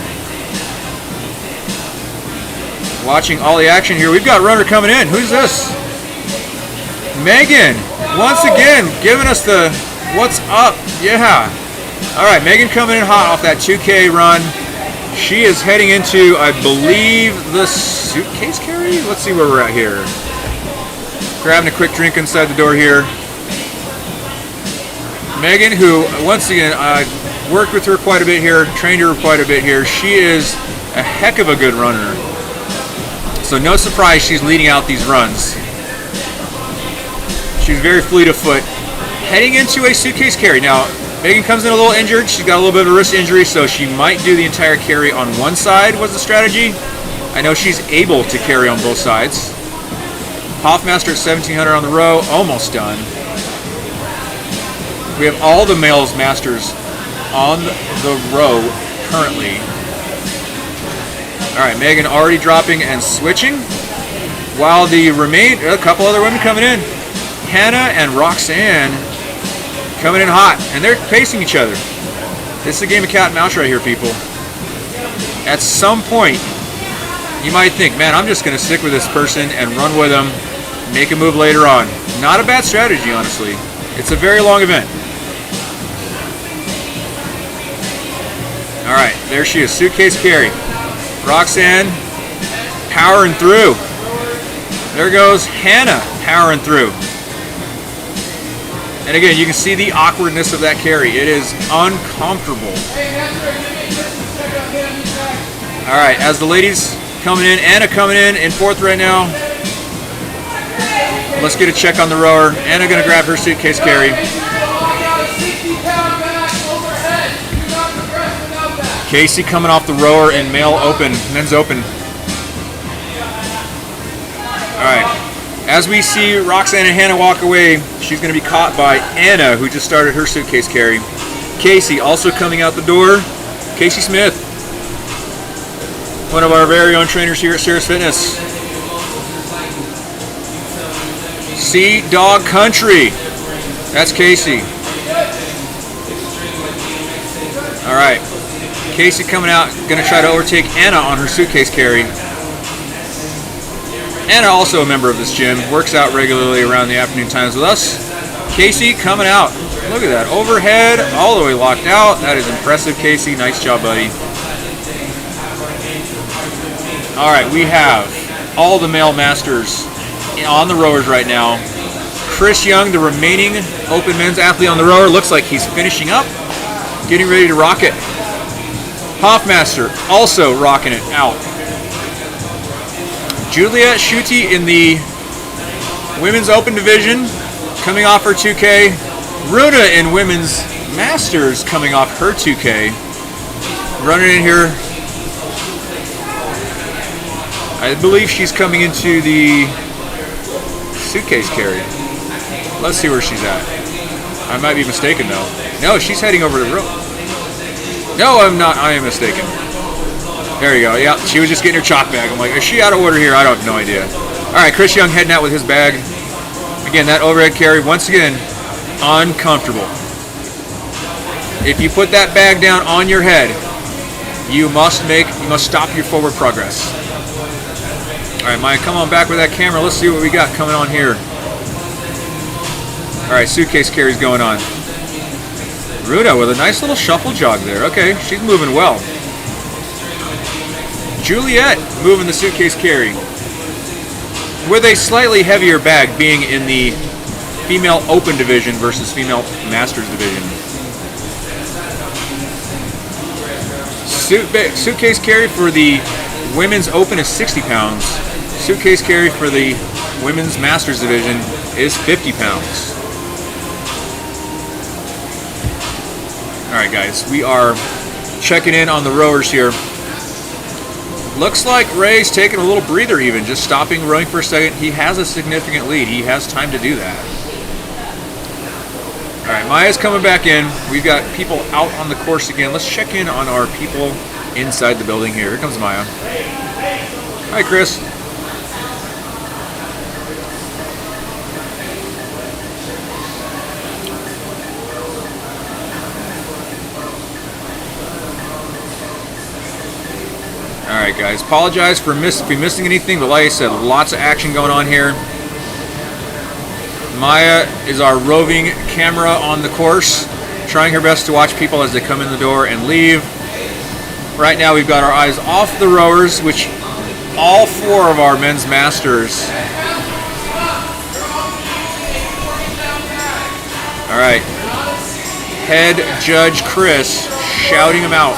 Watching all the action here. We've got a runner coming in. Who's this? Megan. Once again, giving us the what's up. Yeah. All right, Megan coming in hot off that 2K run. She is heading into, I believe, the suitcase carry? Let's see where we're at here. Grabbing a quick drink inside the door here. Megan, who, once again, I worked with her quite a bit here, trained her quite a bit here. She is a heck of a good runner. So no surprise she's leading out these runs. She's very fleet of foot. Heading into a suitcase carry. Now, Megan comes in a little injured. She's got a little bit of a wrist injury, so she might do the entire carry on one side was the strategy. I know she's able to carry on both sides. Hoffmaster at 1700 on the row, almost done. We have all the males masters on the row currently. All right, Megan already dropping and switching, while the a couple other women coming in. Hannah and Roxanne coming in hot, and they're facing each other. This is a game of cat and mouse right here, people. At some point, you might think, man, I'm just going to stick with this person and run with them, make a move later on. Not a bad strategy, honestly. It's a very long event. All right, there she is, suitcase carry. Roxanne powering through. There goes Hannah powering through. And again, you can see the awkwardness of that carry. It is uncomfortable. All right, as the ladies coming in, Anna coming in fourth right now. Let's get a check on the rower. Anna gonna grab her suitcase carry. Casey coming off the rower in men's open. All right. As we see Roxanne and Hannah walk away, she's going to be caught by Anna, who just started her suitcase carry. Casey also coming out the door. Casey Smith, one of our very own trainers here at Cerus Fitness. Sea Dog Country. That's Casey. All right. Casey coming out, going to try to overtake Anna on her suitcase carry. Anna, also a member of this gym, works out regularly around the afternoon times with us. Casey coming out. Look at that. Overhead, all the way locked out. That is impressive, Casey. Nice job, buddy. All right, we have all the male masters on the rowers right now. Chris Young, the remaining open men's athlete on the rower, looks like he's finishing up, getting ready to rock it. Hoffmaster also rocking it out. Julia Schutte in the women's open division coming off her 2K. Runa in women's masters coming off her 2K. Running in here. I believe she's coming into the suitcase carry. Let's see where she's at. I might be mistaken though. No, she's heading over to the rope. No, I'm not. I am mistaken. There you go. Yeah, she was just getting her chalk bag. I'm like, is she out of order here? I don't have no idea. All right, Chris Young heading out with his bag. Again, that overhead carry, once again, uncomfortable. If you put that bag down on your head, you must stop your forward progress. All right, Maya, come on back with that camera. Let's see what we got coming on here. All right, suitcase carry's going on. Runa with a nice little shuffle jog there. Okay, she's moving well. Juliet moving the suitcase carry with a slightly heavier bag, being in the female open division versus female masters division. Suitcase carry for the women's open is 60 pounds. Suitcase carry for the women's masters division is 50 pounds. All right, guys, we are checking in on the rowers here. Looks like Ray's taking a little breather even, just stopping rowing for a second. He has a significant lead. He has time to do that. All right, Maya's coming back in. We've got people out on the course again. Let's check in on our people inside the building here. Here comes Maya. Hi, Chris. Alright guys, apologize for missing anything, but like I said, lots of action going on here. Maya is our roving camera on the course, trying her best to watch people as they come in the door and leave. Right now we've got our eyes off the rowers, which all 4 of our men's masters. Alright, head judge Chris shouting them out.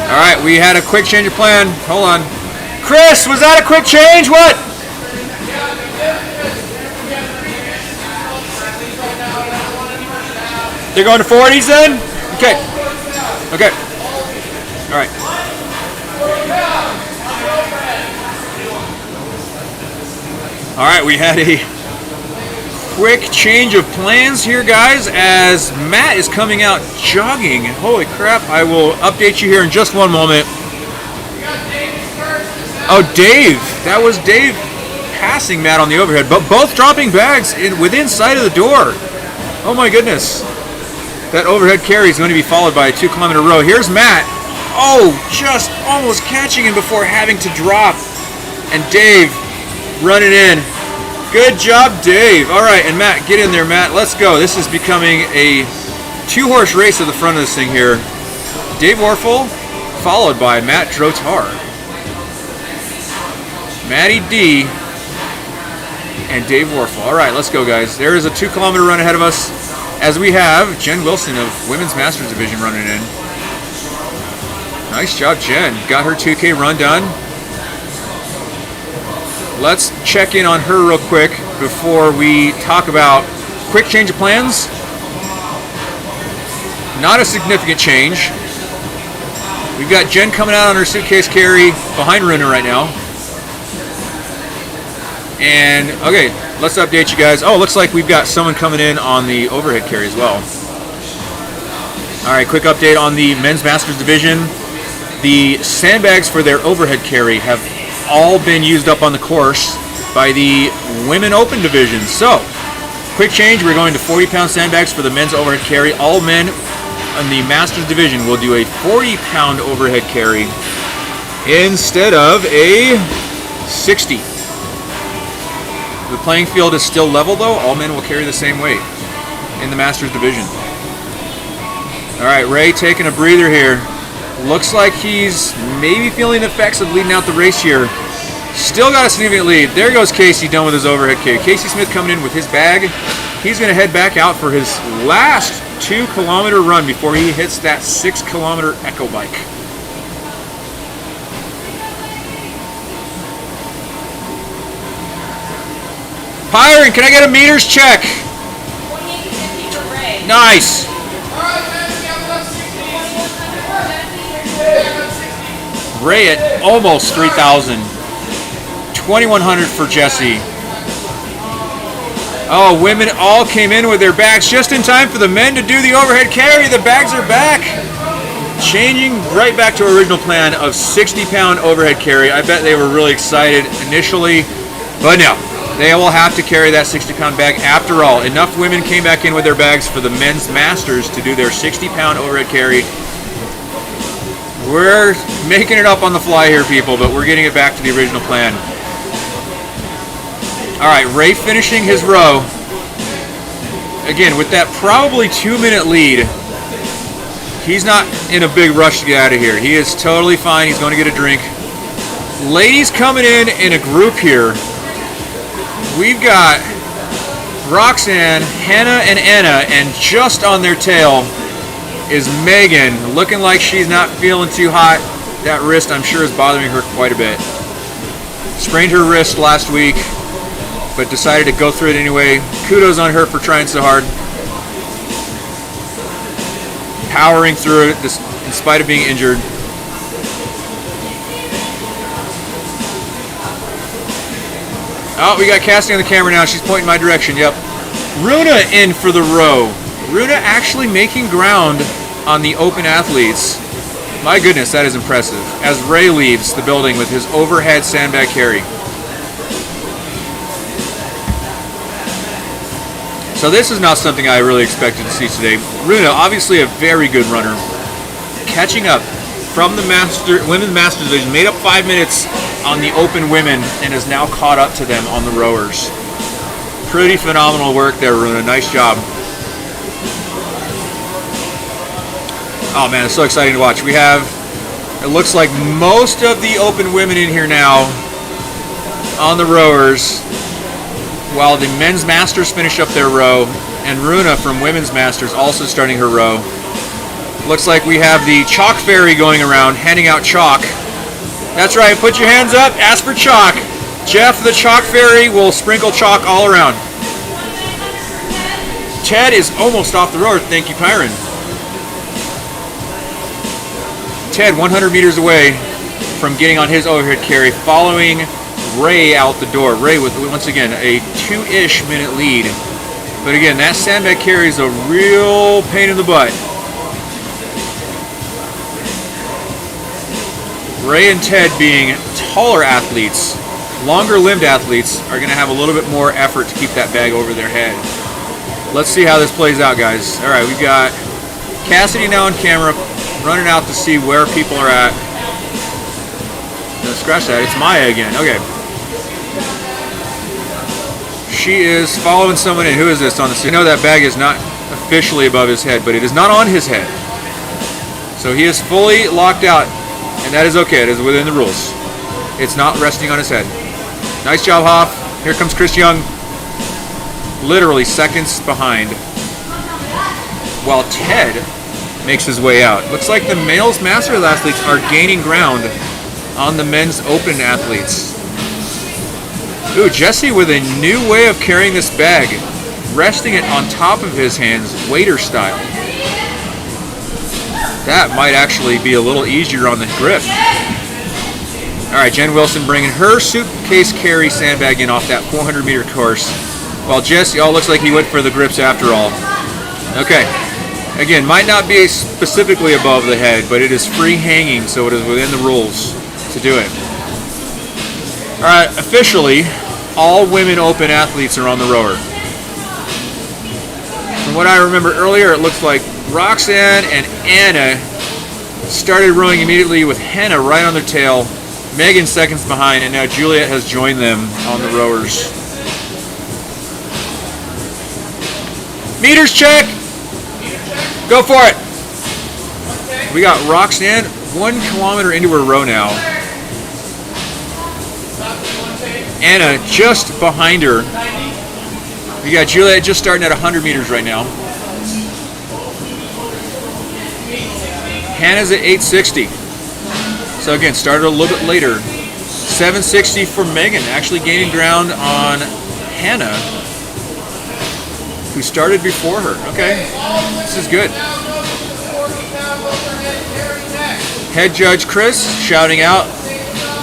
All right, we had a quick change of plan. Hold on. Chris, was that a quick change? What? They're going to 40s then? Okay. Okay. All right. All right, we had a quick change of plans here, guys, as Matt is coming out jogging. Holy crap, I will update you here in just one moment. Oh, Dave. That was Dave passing Matt on the overhead, but both dropping bags within sight of the door. Oh my goodness. That overhead carry is going to be followed by a 2-kilometer row. Here's Matt. Oh, just almost catching him before having to drop. And Dave running in. Good job, Dave. All right, and Matt, get in there, Matt. Let's go. This is becoming a 2-horse race at the front of this thing here. Dave Warfel, followed by Matt Drotar. Matty D and Dave Warfel. All right, let's go, guys. There is a 2-kilometer run ahead of us, as we have Jen Wilson of Women's Masters Division running in. Nice job, Jen. Got her 2K run done. Let's check in on her real quick before we talk about quick change of plans. Not a significant change. We've got Jen coming out on her suitcase carry behind Runa right now. And, okay, let's update you guys. Oh, looks like we've got someone coming in on the overhead carry as well. All right, quick update on the Men's Masters Division. The sandbags for their overhead carry have all been used up on the course by the Women Open Division. So, quick change, we're going to 40-pound sandbags for the men's overhead carry. All men in the Masters Division will do a 40-pound overhead carry instead of a 60. The playing field is still level though. All men will carry the same weight in the Masters Division. All right, Ray taking a breather here. Looks like he's maybe feeling the effects of leading out the race here. Still got a significant lead. There goes Casey, done with his overhead carry. Casey Smith coming in with his bag. He's going to head back out for his last 2-kilometer run before he hits that 6-kilometer echo bike. Byron, can I get a meters check? 2850 for Ray. Nice. Ray at almost 3,000. 2,100 for Jesse. Oh, women all came in with their bags just in time for the men to do the overhead carry. The bags are back. Changing right back to our original plan of 60-pound overhead carry. I bet they were really excited initially, but no. They will have to carry that 60-pound bag. After all, enough women came back in with their bags for the men's masters to do their 60-pound overhead carry. We're making it up on the fly here, people, but we're getting it back to the original plan. All right, Ray finishing his row. Again, with that probably 2-minute lead, he's not in a big rush to get out of here. He is totally fine. He's going to get a drink. Ladies coming in a group here. We've got Roxanne, Hannah, and Anna, and just on their tail is Megan, looking like she's not feeling too hot. That wrist, I'm sure, is bothering her quite a bit. Sprained her wrist last week, but decided to go through it anyway. Kudos on her for trying so hard. Powering through it in spite of being injured. Oh, we got Cassie on the camera now. She's pointing my direction. Yep. Runa in for the row. Runa actually making ground on the open athletes. My goodness, that is impressive. As Ray leaves the building with his overhead sandbag carry. So this is not something I really expected to see today. Runa, obviously a very good runner. Catching up from the women's masters division, made up 5 minutes on the open women and is now caught up to them on the rowers. Pretty phenomenal work there, Runa. Nice job. Oh man, it's so exciting to watch. We have, it looks like most of the open women in here now on the rowers, while the men's masters finish up their row, and Runa from women's masters also starting her row. Looks like we have the chalk fairy going around, handing out chalk. That's right, put your hands up, ask for chalk. Jeff, the chalk fairy, will sprinkle chalk all around. Ted is almost off the rower, thank you, Kyron. Ted, 100 meters away from getting on his overhead carry, following Ray out the door. Ray with, once again, a 2-ish minute lead. But again, that sandbag carry is a real pain in the butt. Ray and Ted, being taller athletes, longer limbed athletes, are going to have a little bit more effort to keep that bag over their head. Let's see how this plays out, guys. All right, we've got Cassidy now on camera, running out to see where people are at. No, scratch that, it's Maya again. Okay. She is following someone in. Who is this on the scene? I know that bag is not officially above his head, but it is not on his head. So he is fully locked out, and that is okay. It is within the rules. It's not resting on his head. Nice job, Hoff. Here comes Chris Young. Literally seconds behind, while Ted makes his way out. Looks like the males masters athletes are gaining ground on the men's open athletes. Ooh, Jesse with a new way of carrying this bag, resting it on top of his hands, waiter style. That might actually be a little easier on the grip. All right, Jen Wilson bringing her suitcase carry sandbag in off that 400 meter course, while Jesse, oh, looks like he went for the grips after all. Okay. Again, might not be specifically above the head, but it is free hanging, so it is within the rules to do it. All right, officially, all women open athletes are on the rower. From what I remember earlier, it looks like Roxanne and Anna started rowing immediately with Hannah right on their tail, Megan seconds behind, and now Juliet has joined them on the rowers. Meters check! Go for it! We got Roxanne 1 kilometer into her row now. Anna just behind her. We got Juliet just starting at 100 meters right now. Hannah's at 860. So again, started a little bit later. 760 for Megan, actually gaining ground on Hannah, who started before her. Okay, this is good. Head judge Chris shouting out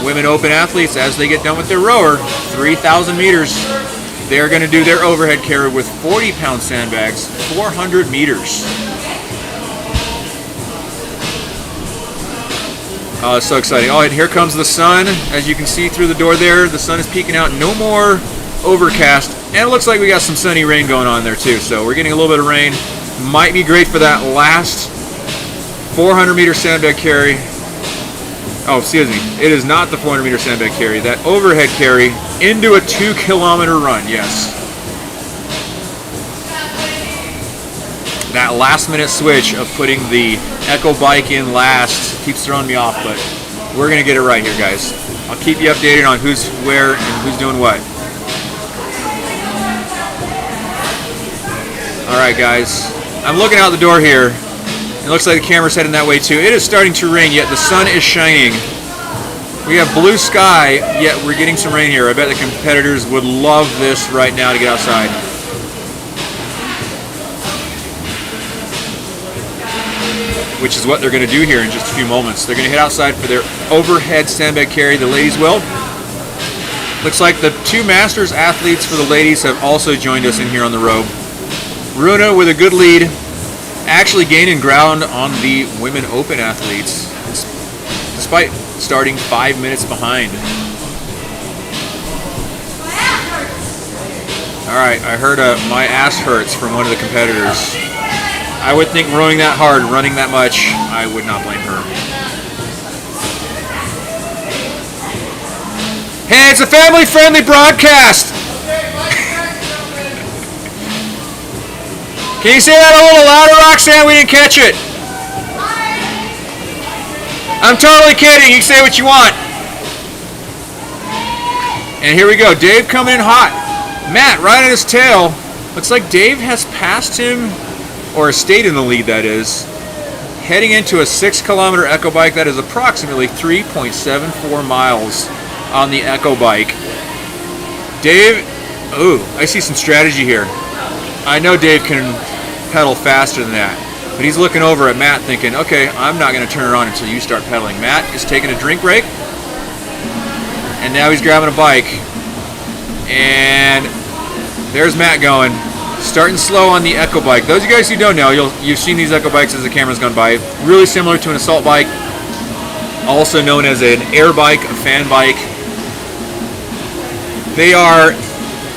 women open athletes as they get done with their rower. 3,000 meters. They're going to do their overhead carry with 40-pound sandbags, 400 meters. Oh, it's so exciting. Oh, and here comes the sun. As you can see through the door there, the sun is peeking out. No more overcast. And it looks like we got some sunny rain going on there too. So we're getting a little bit of rain. Might be great for that last 400 meter sandbag carry. Oh, excuse me. It is not the 400-meter sandbag carry. That overhead carry into a 2-kilometer run, yes. That last-minute switch of putting the Echo bike in last keeps throwing me off, but we're going to get it right here, guys. I'll keep you updated on who's where and who's doing what. Alright, guys. I'm looking out the door here. It looks like the camera's heading that way too. It is starting to rain, yet the sun is shining. We have blue sky, yet we're getting some rain here. I bet the competitors would love this right now to get outside. Which is what they're going to do here in just a few moments. They're going to head outside for their overhead sandbag carry, the ladies will. Looks like the 2 Masters athletes for the ladies have also joined us in here on the row. Runa with a good lead, actually gaining ground on the Women Open athletes, despite starting 5 minutes behind. Alright, I heard my ass hurts from one of the competitors. I would think rowing that hard, running that much, I would not blame her. Hey, it's a family-friendly broadcast! Can you say that a little louder, Roxanne? We didn't catch it. I'm totally kidding. You can say what you want. And here we go. Dave coming in hot. Matt right on his tail. Looks like Dave has passed him, or stayed in the lead, that is. Heading into a 6-kilometer Echo bike. That is approximately 3.74 miles on the Echo bike. Dave, ooh, I see some strategy here. I know Dave can pedal faster than that, but he's looking over at Matt thinking, okay, I'm not going to turn it on until you start pedaling. Matt is taking a drink break, and now he's grabbing a bike, and there's Matt going, starting slow on the Echo bike. Those of you guys who don't know, you've seen these Echo bikes as the camera's gone by. Really similar to an assault bike, also known as an air bike, a fan bike. They are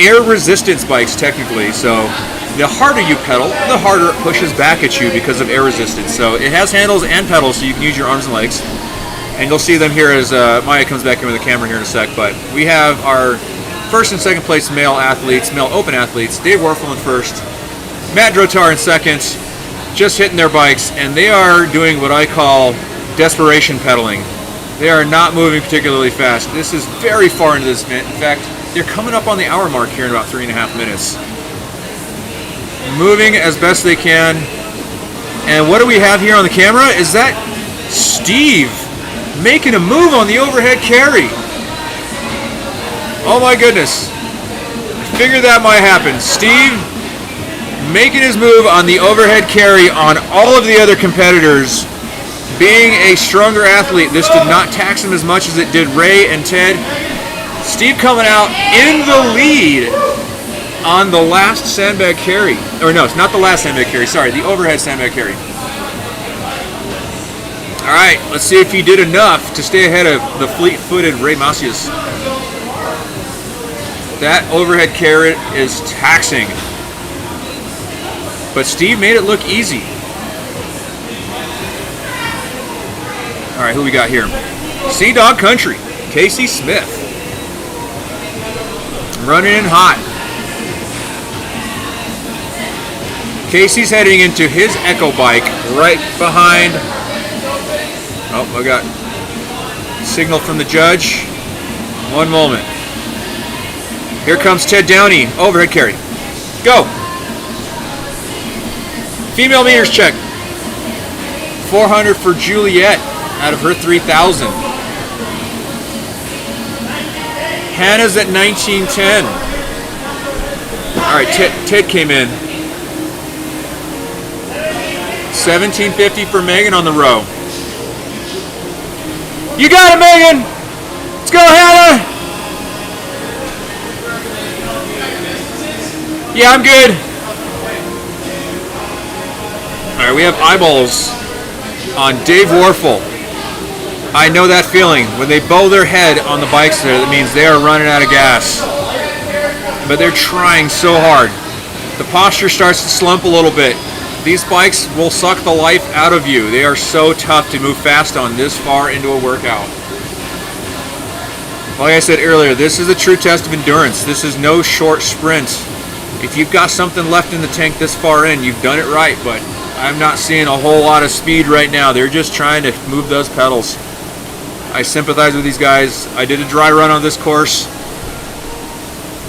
air resistance bikes technically, so the harder you pedal, the harder it pushes back at you because of air resistance. So it has handles and pedals, so you can use your arms and legs. And you'll see them here as Maya comes back in with the camera here in a sec. But we have our first and second place male athletes, male open athletes. Dave Warfel in first, Matt Drotar in second, just hitting their bikes, and they are doing what I call desperation pedaling. They are not moving particularly fast. This is very far into this event. In fact, they're coming up on the hour mark here in about 3.5 minutes. Moving as best they can. And what do we have here on the camera? Is that Steve making a move on the overhead carry. Oh my goodness. I figured that might happen. Steve making his move on the overhead carry on all of the other competitors. Being a stronger athlete, this did not tax him as much as it did Ray and Ted. Steve coming out in the lead on the last sandbag carry. Or no, it's not the last sandbag carry, sorry, the overhead sandbag carry. Alright, let's see if he did enough to stay ahead of the fleet-footed Ray Macias. That overhead carry is taxing. But Steve made it look easy. Alright, who we got here? Sea Dog Country, Casey Smith. Running in hot. Casey's heading into his Echo bike right behind. Oh, I got signal from the judge. One moment. Here comes Ted Downey, overhead carry. Go. Female meters check. 400 for Juliet out of her 3,000. Hannah's at 1910. All right, Ted came in. 1750 for Megan on the row. You got it, Megan! Let's go, Hannah! Yeah, I'm good. All right, we have eyeballs on Dave Warfel. I know that feeling. When they bow their head on the bikes there, that means they are running out of gas. But they're trying so hard. The posture starts to slump a little bit. These bikes will suck the life out of you. They are so tough to move fast on this far into a workout. Like I said earlier, this is a true test of endurance. This is no short sprint. If you've got something left in the tank this far in, you've done it right, but I'm not seeing a whole lot of speed right now. They're just trying to move those pedals. I sympathize with these guys. I did a dry run on this course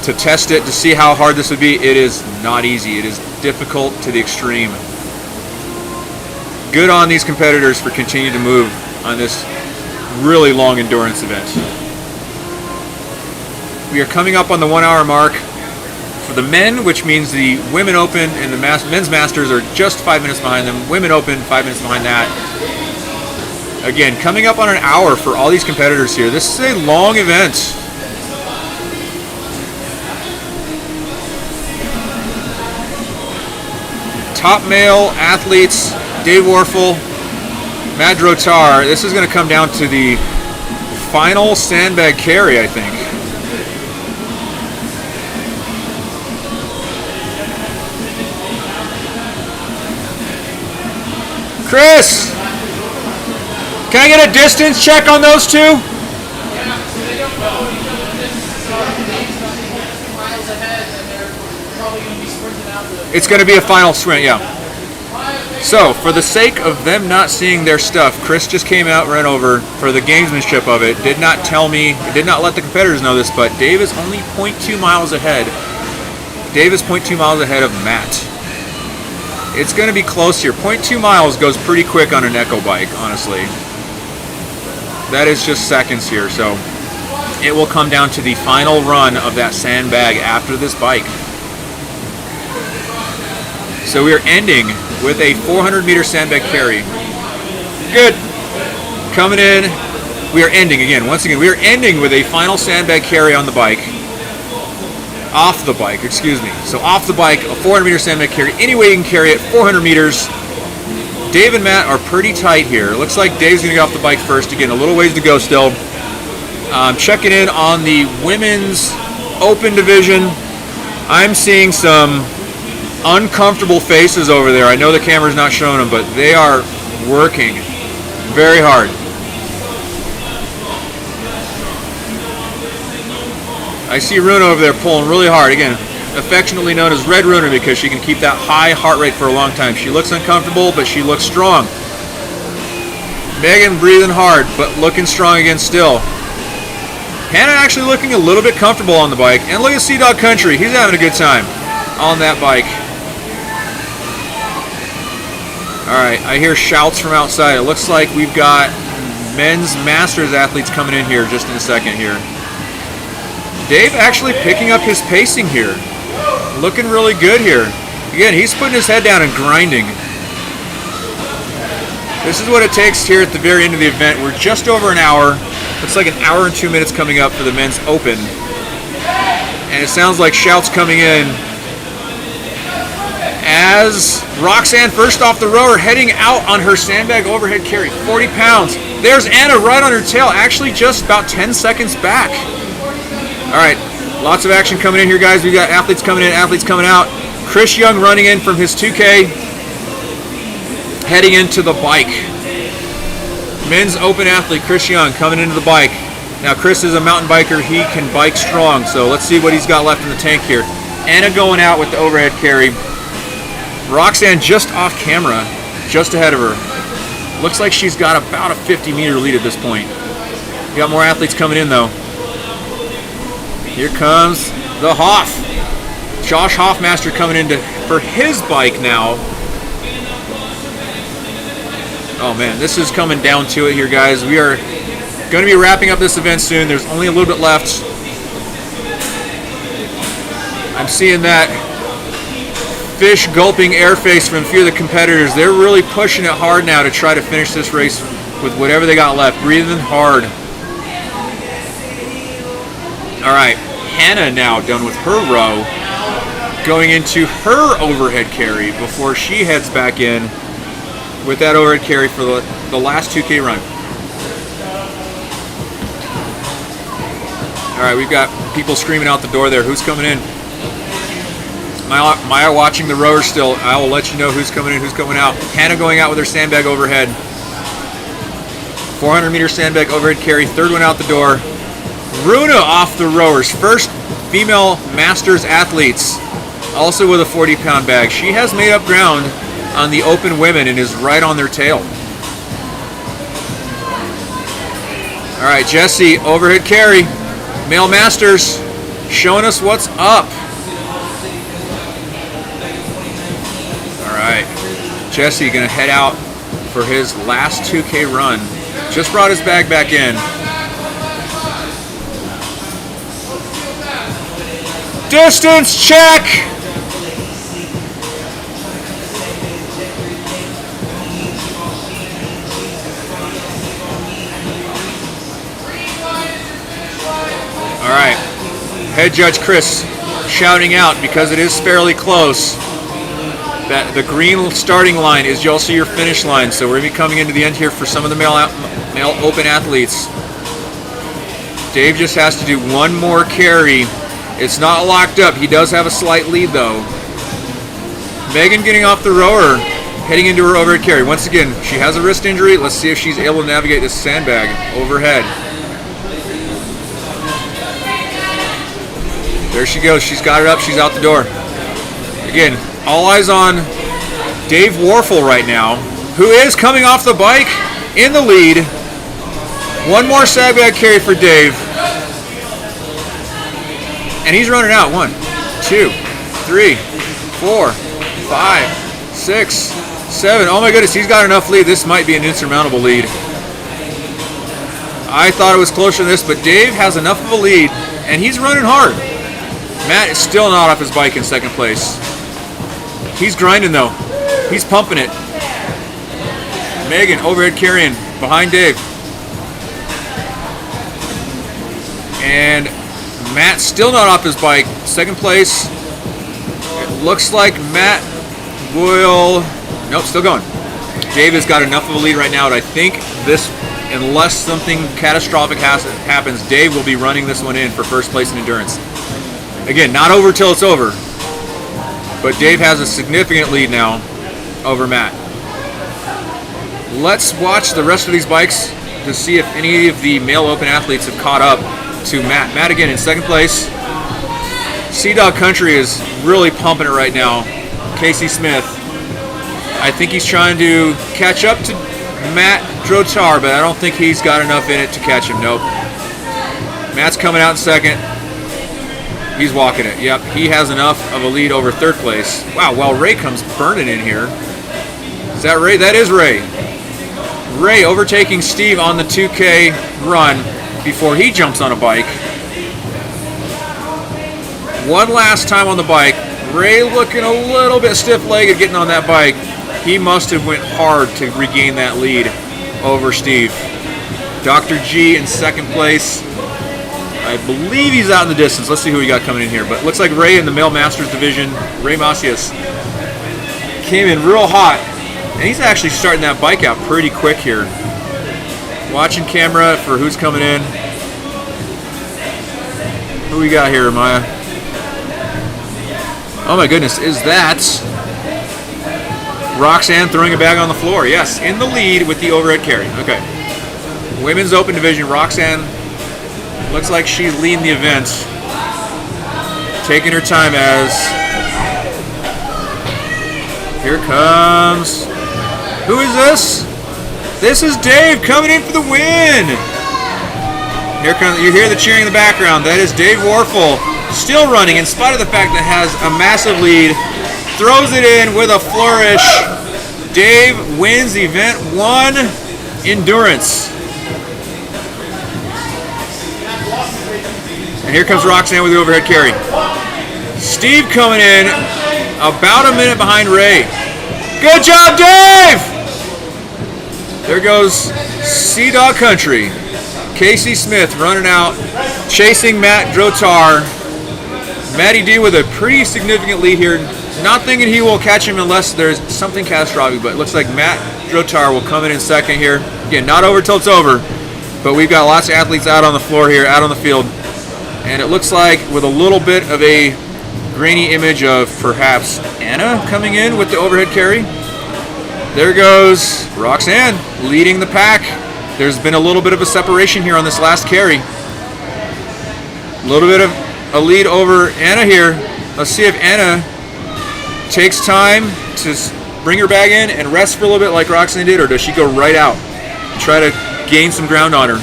to test it, to see how hard this would be. It is not easy. It is difficult to the extreme. Good on these competitors for continuing to move on this really long endurance event. We are coming up on the 1 hour mark for the men, which means the Women Open and the Men's Masters are just 5 minutes behind them. Women Open, 5 minutes behind that. Again, coming up on an hour for all these competitors here. This is a long event. Top male athletes, Dave Warfel, Matt Drotar. This is going to come down to the final sandbag carry, I think. Chris, can I get a distance check on those two? Yeah, they don't know because this is miles ahead, and they're probably going to be sprinting out the. It's going to be a final sprint, yeah. So, for the sake of them not seeing their stuff, Chris just came out, ran over for the gamesmanship of it. Did not tell me, did not let the competitors know this, but Dave is only 0.2 miles ahead. Dave is 0.2 miles ahead of Matt. It's going to be close here. 0.2 miles goes pretty quick on an Echo bike, honestly. That is just seconds here, so it will come down to the final run of that sandbag after this bike. So we are ending with a 400-meter sandbag carry. Good. Coming in. We are ending again. Once again, we are ending with a final sandbag carry on the bike. Off the bike, excuse me. So off the bike, a 400-meter sandbag carry. Any way you can carry it, 400 meters. Dave and Matt are pretty tight here. Looks like Dave's going to get off the bike first. Again, a little ways to go still. Checking in on the women's open division. I'm seeing some uncomfortable faces over there. I know the camera's not showing them, but they are working very hard. I see Runa over there pulling really hard. Again, affectionately known as Red Runa because she can keep that high heart rate for a long time. She looks uncomfortable, but she looks strong. Megan breathing hard, but looking strong again still. Hannah actually looking a little bit comfortable on the bike. And look at Sea Dog Country. He's having a good time on that bike. Alright, I hear shouts from outside. It looks like we've got men's masters athletes coming in here just in a second here. Dave actually picking up his pacing here. Looking really good here. Again, he's putting his head down and grinding. This is what it takes here at the very end of the event. We're just over an hour. Looks like an hour and 2 minutes coming up for the men's open. And it sounds like shouts coming in as Roxanne, first off the rower, heading out on her sandbag overhead carry, 40 pounds. There's Anna right on her tail, actually just about 10 seconds back. All right, lots of action coming in here, guys. We got athletes coming in, athletes coming out. Chris Young running in from his 2K, heading into the bike. Men's open athlete, Chris Young, coming into the bike. Now, Chris is a mountain biker. He can bike strong, so let's see what he's got left in the tank here. Anna going out with the overhead carry. Roxanne just off camera, just ahead of her. Looks like she's got about a 50-meter lead at this point. We got more athletes coming in, though. Here comes the Hoff. Josh Hoffmaster coming in for his bike now. Oh man, this is coming down to it here, guys. We are going to be wrapping up this event soon. There's only a little bit left. I'm seeing that fish gulping air face from a few of the competitors. They're really pushing it hard now to try to finish this race with whatever they got left. Breathing hard. All right, Hannah now done with her row, going into her overhead carry before she heads back in with that overhead carry for the last 2K run. All right, we've got people screaming out the door there. Who's coming in? Maya watching the rower still. I will let you know who's coming in, who's coming out. Hannah going out with her sandbag overhead. 400-meter sandbag overhead carry, third one out the door. Runa off the rowers. First female Masters athletes. Also with a 40-pound bag. She has made up ground on the open women and is right on their tail. All right, Jesse, overhead carry. Male Masters showing us what's up. All right, Jesse gonna head out for his last 2K run. Just brought his bag back in. Distance check. All right, head judge Chris shouting out because it is fairly close. That the green starting line is also your finish line, so we're gonna be coming into the end here for some of the male open athletes. Dave just has to do one more carry. It's not locked up. He does have a slight lead though. Megan getting off the rower, heading into her overhead carry. Once again, she has a wrist injury. Let's see if she's able to navigate this sandbag overhead. There she goes. She's got it up. She's out the door. Again, all eyes on Dave Warfel right now, who is coming off the bike in the lead. One more sandbag carry for Dave. And he's running out. 1, 2, 3, 4, 5, 6, 7. Oh my goodness, he's got enough lead. This might be an insurmountable lead. I thought it was closer than this, but Dave has enough of a lead, and he's running hard. Matt is still not off his bike in second place. He's grinding though. He's pumping it. Megan overhead carrying behind Dave. And Matt still not off his bike. Second place. It looks like Matt will... Nope, still going. Dave has got enough of a lead right now that I think this, unless something catastrophic happens, Dave will be running this one in for first place in endurance. Again, not over till it's over. But Dave has a significant lead now over Matt. Let's watch the rest of these bikes to see if any of the male open athletes have caught up to Matt. Matt again in second place. Sea-Dog Country is really pumping it right now. Casey Smith. I think he's trying to catch up to Matt Drotar, but I don't think he's got enough in it to catch him. Nope. Matt's coming out in second. He's walking it. Yep, he has enough of a lead over third place. Wow, well, Ray comes burning in here. Is that Ray? That is Ray. Ray overtaking Steve on the 2K run before he jumps on a bike. One last time on the bike. Ray looking a little bit stiff-legged getting on that bike. He must have went hard to regain that lead over Steve. Dr. G in second place. I believe he's out in the distance. Let's see who we got coming in here. But it looks like Ray in the Male Masters division, Ray Macias, came in real hot. And he's actually starting that bike out pretty quick here. Watching camera for who's coming in. Who we got here, Maya? Oh my goodness, is that Roxanne throwing a bag on the floor? Yes, in the lead with the overhead carry. Okay. Women's Open Division, Roxanne looks like she's leading the event. Taking her time as... Here comes... Who is this? This is Dave coming in for the win! Here comes... You hear the cheering in the background. That is Dave Warfel. Still running in spite of the fact that has a massive lead. Throws it in with a flourish. Dave wins the event 1 endurance. And here comes Roxanne with the overhead carry. Steve coming in about a minute behind Ray. Good job, Dave! There goes Sea-Dog Country. Casey Smith running out, chasing Matt Drotar. Matty D with a pretty significant lead here. Not thinking he will catch him unless there's something catastrophic, but it looks like Matt Drotar will come in second here. Again, not over till it's over, but we've got lots of athletes out on the floor here, out on the field. And it looks like with a little bit of a grainy image of perhaps Anna coming in with the overhead carry. There goes Roxanne leading the pack. There's been a little bit of a separation here on this last carry. A little bit of a lead over Anna here. Let's see if Anna takes time to bring her bag in and rest for a little bit like Roxanne did, or does she go right out and try to gain some ground on her?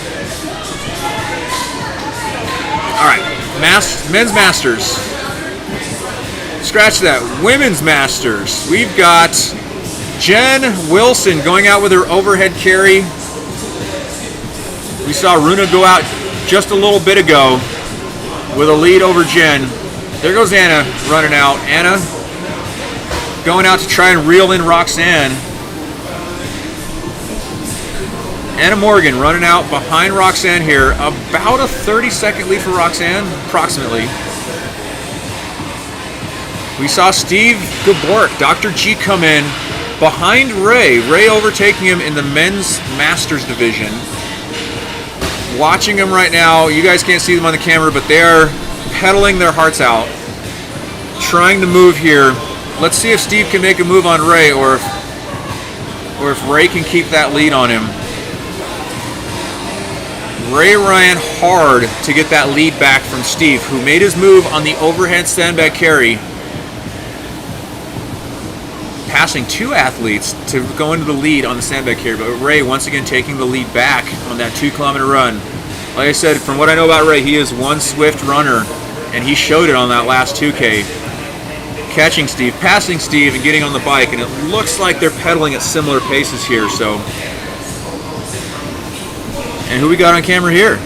All right, men's masters. Scratch that. Women's masters. We've got Jen Wilson going out with her overhead carry. We saw Runa go out just a little bit ago with a lead over Jen. There goes Anna running out. Anna going out to try and reel in Roxanne. Anna Morgan running out behind Roxanne here. About a 30-second lead for Roxanne, approximately. We saw Steve Gabork, Dr. G, come in behind Ray. Ray overtaking him in the men's masters division. Watching them right now. You guys can't see them on the camera, but they are pedaling their hearts out, trying to move here. Let's see if Steve can make a move on Ray, or if Ray can keep that lead on him. Ray ran hard to get that lead back from Steve, who made his move on the overhead sandbag carry, passing two athletes to go into the lead on the sandbag carry. But Ray once again taking the lead back on that 2-kilometer run. Like I said, from what I know about Ray, he is one swift runner, and he showed it on that last 2K. Catching Steve, passing Steve, and getting on the bike, and it looks like they're pedaling at similar paces here. So, and who we got on camera here?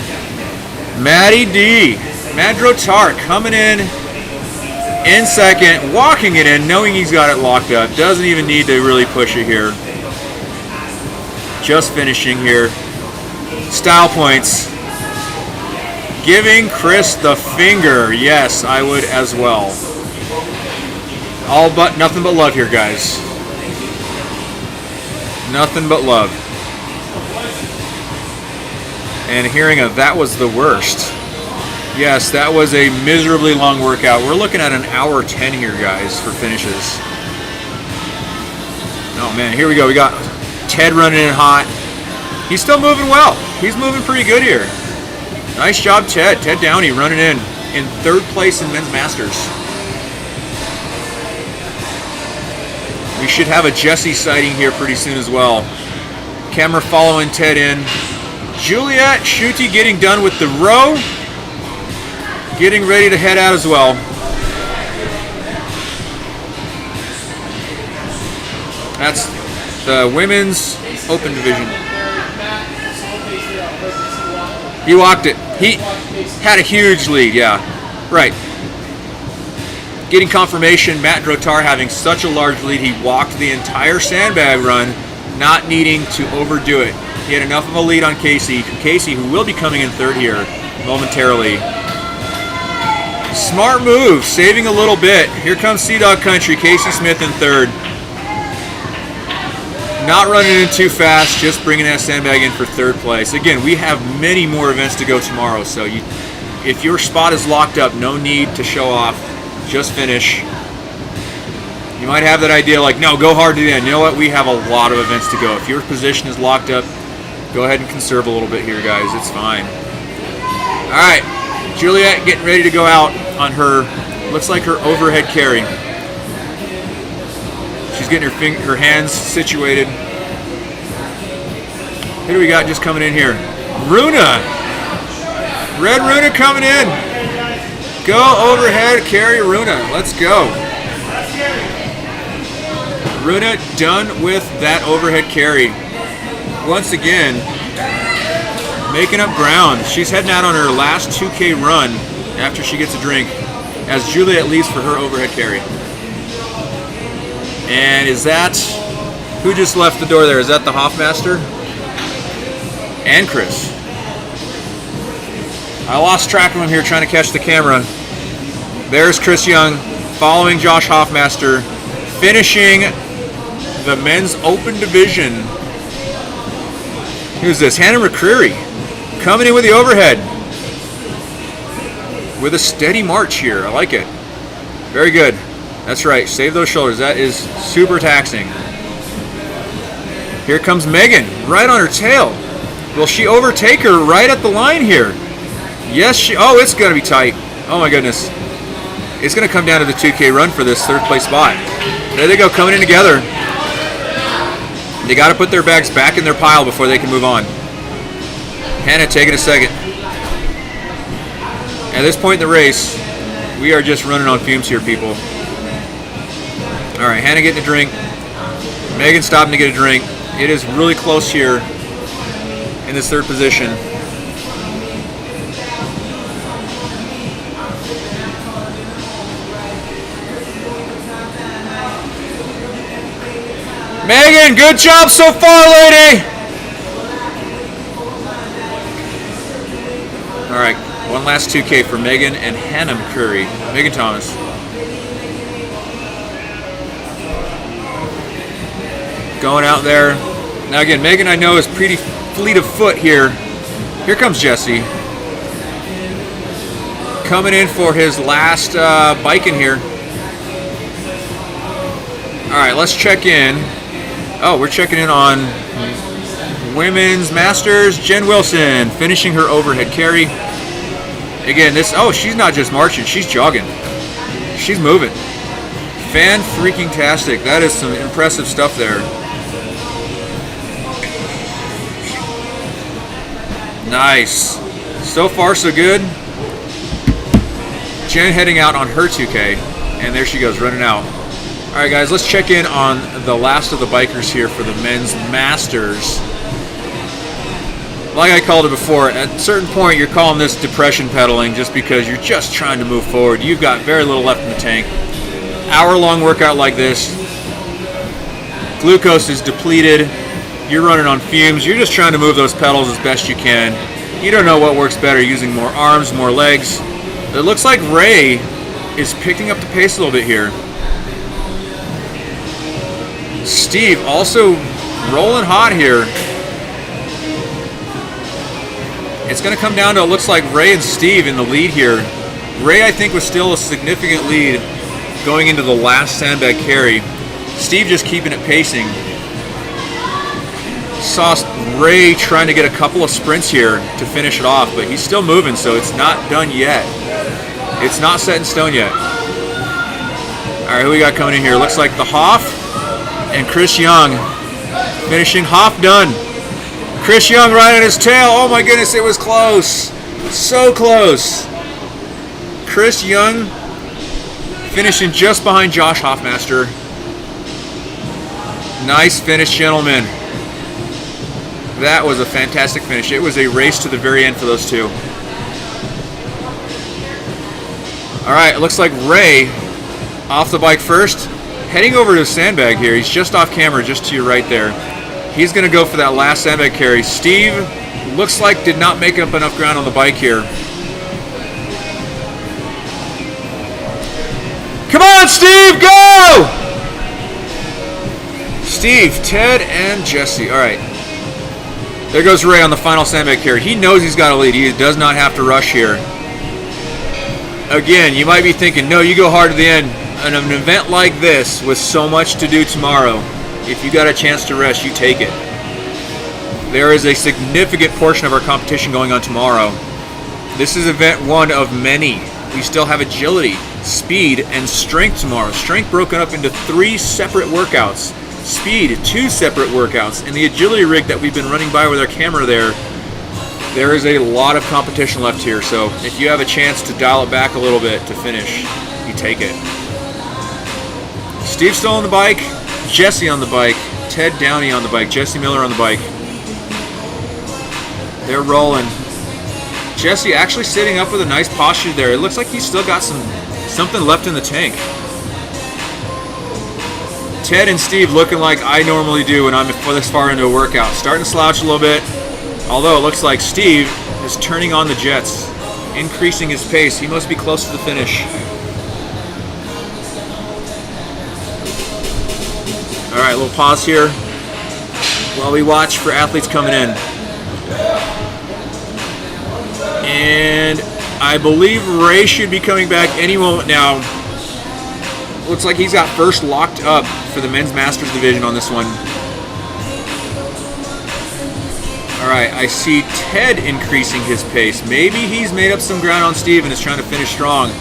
Matty D, Madrotar coming in second, walking it in, knowing he's got it locked up. Doesn't even need to really push it here. Just finishing here. Style points. Giving Chris the finger. Yes, I would as well. All but nothing but love here, guys. Nothing but love. And hearing a "that was the worst." Yes, that was a miserably long workout. We're looking at an hour 10 here, guys, for finishes. Oh man, here we go. We got Ted running in hot. He's still moving well. He's moving pretty good here. Nice job, Ted. Ted Downey running in 3rd place in men's masters. We should have a Jesse sighting here pretty soon as well. Camera following Ted in. Juliet Schutte getting done with the row. Getting ready to head out as well. That's the women's open division. He walked it. He had a huge lead, yeah. Right. Getting confirmation, Matt Drotar having such a large lead, he walked the entire sandbag run, not needing to overdo it. He had enough of a lead on Casey. Casey, who will be coming in 3rd here momentarily. Smart move, saving a little bit. Here comes Sea Dog Country, Casey Smith in 3rd. Not running in too fast, just bringing that sandbag in for 3rd place. Again, we have many more events to go tomorrow, so if your spot is locked up, no need to show off, just finish. You might have that idea like, no, go hard to the end. You know what? We have a lot of events to go. If your position is locked up, go ahead and conserve a little bit here, guys. It's fine. All right, Juliet getting ready to go out on her, looks like her overhead carry. She's getting her hands situated. Who do we got just coming in here? Runa. Red Runa coming in. Go overhead carry, Runa. Let's go. Runa done with that overhead carry. Once again, making up ground. She's heading out on her last 2K run after she gets a drink, as Juliet leaves for her overhead carry. And is that, who just left the door there? Is that the Hoffmaster? And Chris. I lost track of him here trying to catch the camera. There's Chris Young following Josh Hoffmaster, finishing the men's open division. Who's this? Hannah McCreary coming in with the overhead. With a steady march here. I like it. Very good. That's right. Save those shoulders. That is super taxing. Here comes Megan, right on her tail. Will she overtake her right at the line here? Yes, oh, it's going to be tight. Oh my goodness. It's going to come down to the 2K run for this third place spot. There they go, coming in together. They got to put their bags back in their pile before they can move on. Hannah taking a second. At this point in the race, we are just running on fumes here, people. All right, Hannah getting a drink. Megan stopping to get a drink. It is really close here in this third position. Megan, good job so far, lady. All right, one last 2K for Megan and Hannah Curry. Megan Thomas. Going out there. Now again, Megan I know is pretty fleet of foot here. Here comes Jesse. Coming in for his last bike in here. All right, let's check in. Oh, we're checking in on Women's Masters. Jen Wilson finishing her overhead carry. Again, she's not just marching, she's jogging. She's moving. Fan-freaking-tastic. That is some impressive stuff there. Nice. So far, so good. Jen heading out on her 2K. And there she goes, running out. All right, guys, let's check in on the last of the bikers here for the Men's Masters. Like I called it before, at a certain point, you're calling this depression pedaling just because you're just trying to move forward. You've got very little left in the tank. Hour-long workout like this. Glucose is depleted. You're running on fumes. You're just trying to move those pedals as best you can. You don't know what works better, using more arms, more legs. It looks like Ray is picking up the pace a little bit here. Steve also rolling hot here. It's going to come down to, it looks like Ray and Steve in the lead here. Ray, I think, was still a significant lead going into the last sandbag carry. Steve just keeping it pacing. Saw Ray trying to get a couple of sprints here to finish it off, but he's still moving, so it's not done yet. It's not set in stone yet. All right, who we got coming in here? Looks like the Hoff and Chris Young finishing. Hoff done. Chris Young right on his tail. Oh my goodness, it was close. So close. Chris Young finishing just behind Josh Hoffmaster. Nice finish, gentlemen. That was a fantastic finish. It was a race to the very end for those two. All right, it looks like Ray off the bike first. Heading over to the sandbag here. He's just off camera, just to your right there. He's going to go for that last sandbag carry. Steve looks like did not make up enough ground on the bike here. Come on, Steve, go! Steve, Ted, and Jesse. All right. There goes Ray on the final sandbag carry. He knows he's got a lead. He does not have to rush here. Again, you might be thinking, no, you go hard to the end. In an event like this, with so much to do tomorrow, if you got a chance to rest, you take it. There is a significant portion of our competition going on tomorrow. This is event one of many. We still have agility, speed, and strength tomorrow. Strength broken up into 3 separate workouts. Speed, 2 separate workouts. And the agility rig that we've been running by with our camera there is a lot of competition left here. So if you have a chance to dial it back a little bit to finish, you take it. Steve still on the bike, Jesse on the bike, Ted Downey on the bike, Jesse Miller on the bike. They're rolling. Jesse actually sitting up with a nice posture there. It looks like he's still got something left in the tank. Ted and Steve looking like I normally do when I'm this far into a workout. Starting to slouch a little bit, although it looks like Steve is turning on the jets, increasing his pace. He must be close to the finish. All right, a little pause here while we watch for athletes coming in. And I believe Ray should be coming back any moment now. Looks like he's got first locked up for the Men's Masters division on this one. All right, I see Ted increasing his pace. Maybe he's made up some ground on Steve and is trying to finish strong.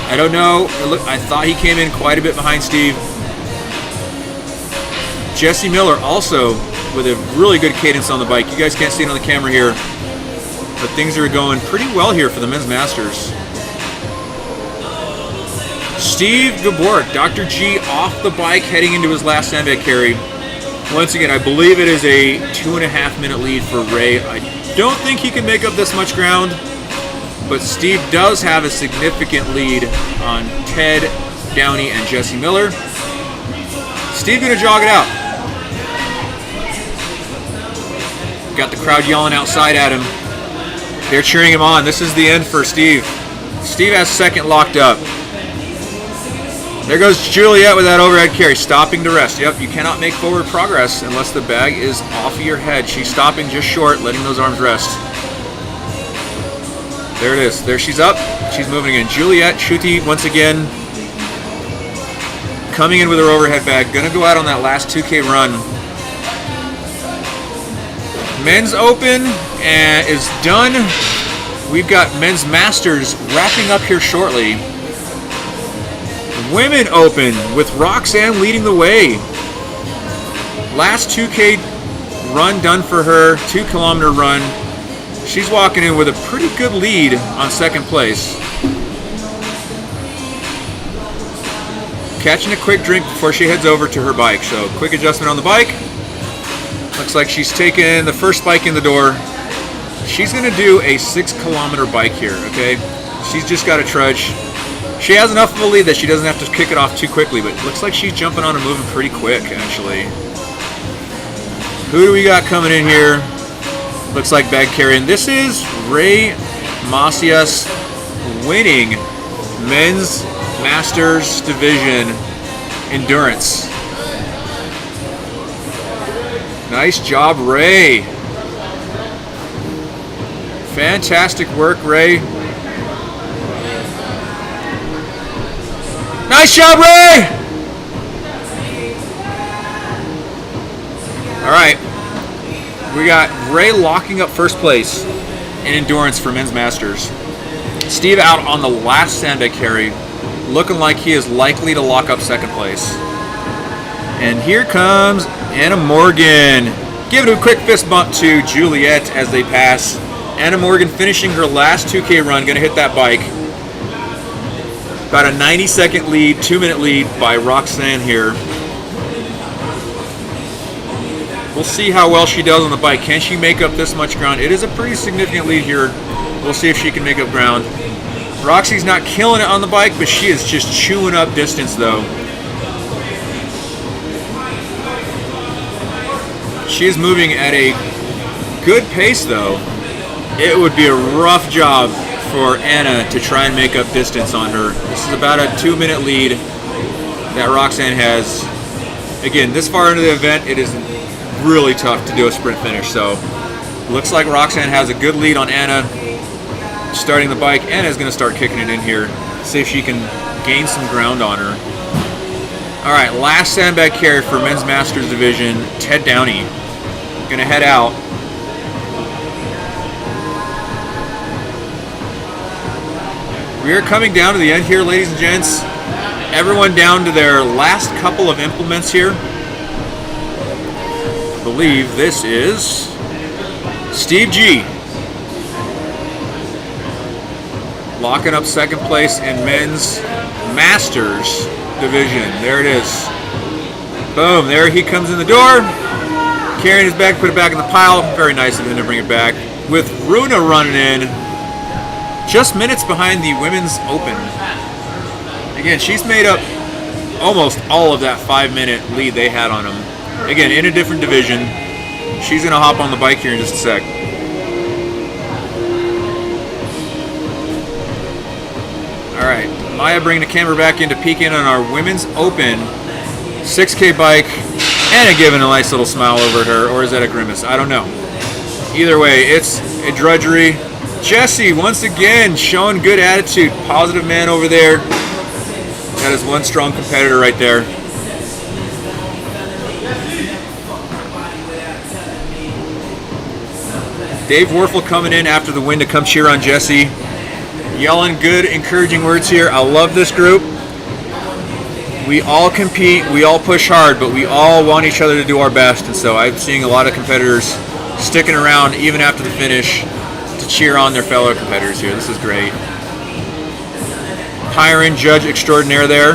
I don't know. I thought he came in quite a bit behind Steve. Jesse Miller also with a really good cadence on the bike. You guys can't see it on the camera here, but things are going pretty well here for the men's masters. Steve Gaborik, Dr. G off the bike heading into his last sandbag carry. Once again, I believe it is a 2.5 minute lead for Ray. I don't think he can make up this much ground, but Steve does have a significant lead on Ted Downey and Jesse Miller. Steve gonna jog it out. Got the crowd yelling outside at him. They're cheering him on. This is the end for Steve. Steve has second locked up. There goes Juliet with that overhead carry, stopping to rest. Yep, you cannot make forward progress unless the bag is off of your head. She's stopping just short, letting those arms rest. There it is. There she's up. She's moving in. Juliet Schutte once again coming in with her overhead bag. Gonna go out on that last 2K run. Men's Open is done. We've got Men's Masters wrapping up here shortly. Women Open with Roxanne leading the way. Last 2K run done for her, 2 kilometer run. She's walking in with a pretty good lead on second place. Catching a quick drink before she heads over to her bike. So quick adjustment on the bike. Looks like she's taken the first bike in the door. She's gonna do a 6 kilometer bike here, okay? She's just got to trudge. She has enough of a lead that she doesn't have to kick it off too quickly, but it looks like she's jumping on and moving pretty quick, actually. Who do we got coming in here? Looks like bag carrying. This is Ray Macias winning Men's Masters Division Endurance. Nice job, Ray. Fantastic work, Ray. Nice job, Ray! All right. We got Ray locking up first place in endurance for Men's Masters. Steve out on the last sandbag carry, looking like he is likely to lock up second place. And here comes Anna Morgan. Giving a quick fist bump to Juliet as they pass. Anna Morgan finishing her last 2K run, gonna hit that bike. About a 90-second lead, 2-minute lead by Roxanne here. We'll see how well she does on the bike. Can she make up this much ground? It is a pretty significant lead here. We'll see if she can make up ground. Roxy's not killing it on the bike, but she is just chewing up distance though. She is moving at a good pace though. It would be a rough job for Anna to try and make up distance on her. This is about a 2-minute lead that Roxanne has. Again, this far into the event, it is really tough to do a sprint finish. So looks like Roxanne has a good lead on Anna. Starting the bike, Anna's gonna start kicking it in here. See if she can gain some ground on her. All right, last sandbag carry for Men's Masters Division, Ted Downey. Gonna head out. We are coming down to the end here, ladies and gents. Everyone down to their last couple of implements here. I believe this is Steve G. Locking up second place in Men's Masters Division. There it is. Boom, there he comes in the door. Carrying his bag, put it back in the pile. Very nice of him to bring it back. With Runa running in. Just minutes behind the Women's Open. Again, she's made up almost all of that 5-minute lead they had on them. Again, in a different division. She's going to hop on the bike here in just a sec. All right, Maya bringing the camera back in to peek in on our Women's Open 6K bike. Anna giving a nice little smile over at her, or is that a grimace? I don't know. Either way, it's a drudgery. Jesse, once again, showing good attitude. Positive man over there. That is one strong competitor right there. Dave Werfel coming in after the win to come cheer on Jesse. Yelling good, encouraging words here. I love this group. We all compete, we all push hard, but we all want each other to do our best. And so I'm seeing a lot of competitors sticking around even after the finish to cheer on their fellow competitors here. This is great. Hiring judge extraordinaire there.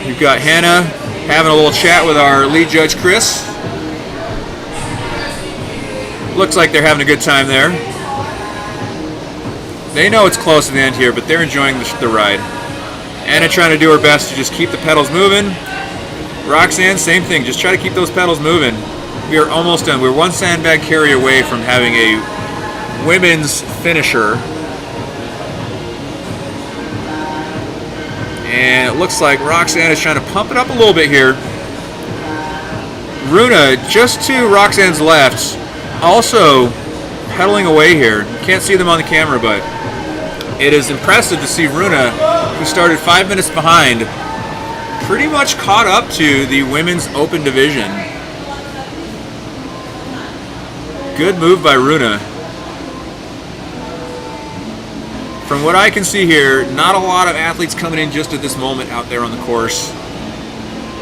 We've got Hannah having a little chat with our lead judge, Chris. Looks like they're having a good time there. They know it's close to the end here, but they're enjoying the ride. Anna trying to do her best to just keep the pedals moving. Roxanne, same thing, just try to keep those pedals moving. We are almost done. We're one sandbag carry away from having a women's finisher. And it looks like Roxanne is trying to pump it up a little bit here. Runa, just to Roxanne's left, also pedaling away here. Can't see them on the camera, but it is impressive to see Runa, who started 5 minutes behind, pretty much caught up to the women's open division. Good move by Runa. From what I can see here, not a lot of athletes coming in just at this moment out there on the course.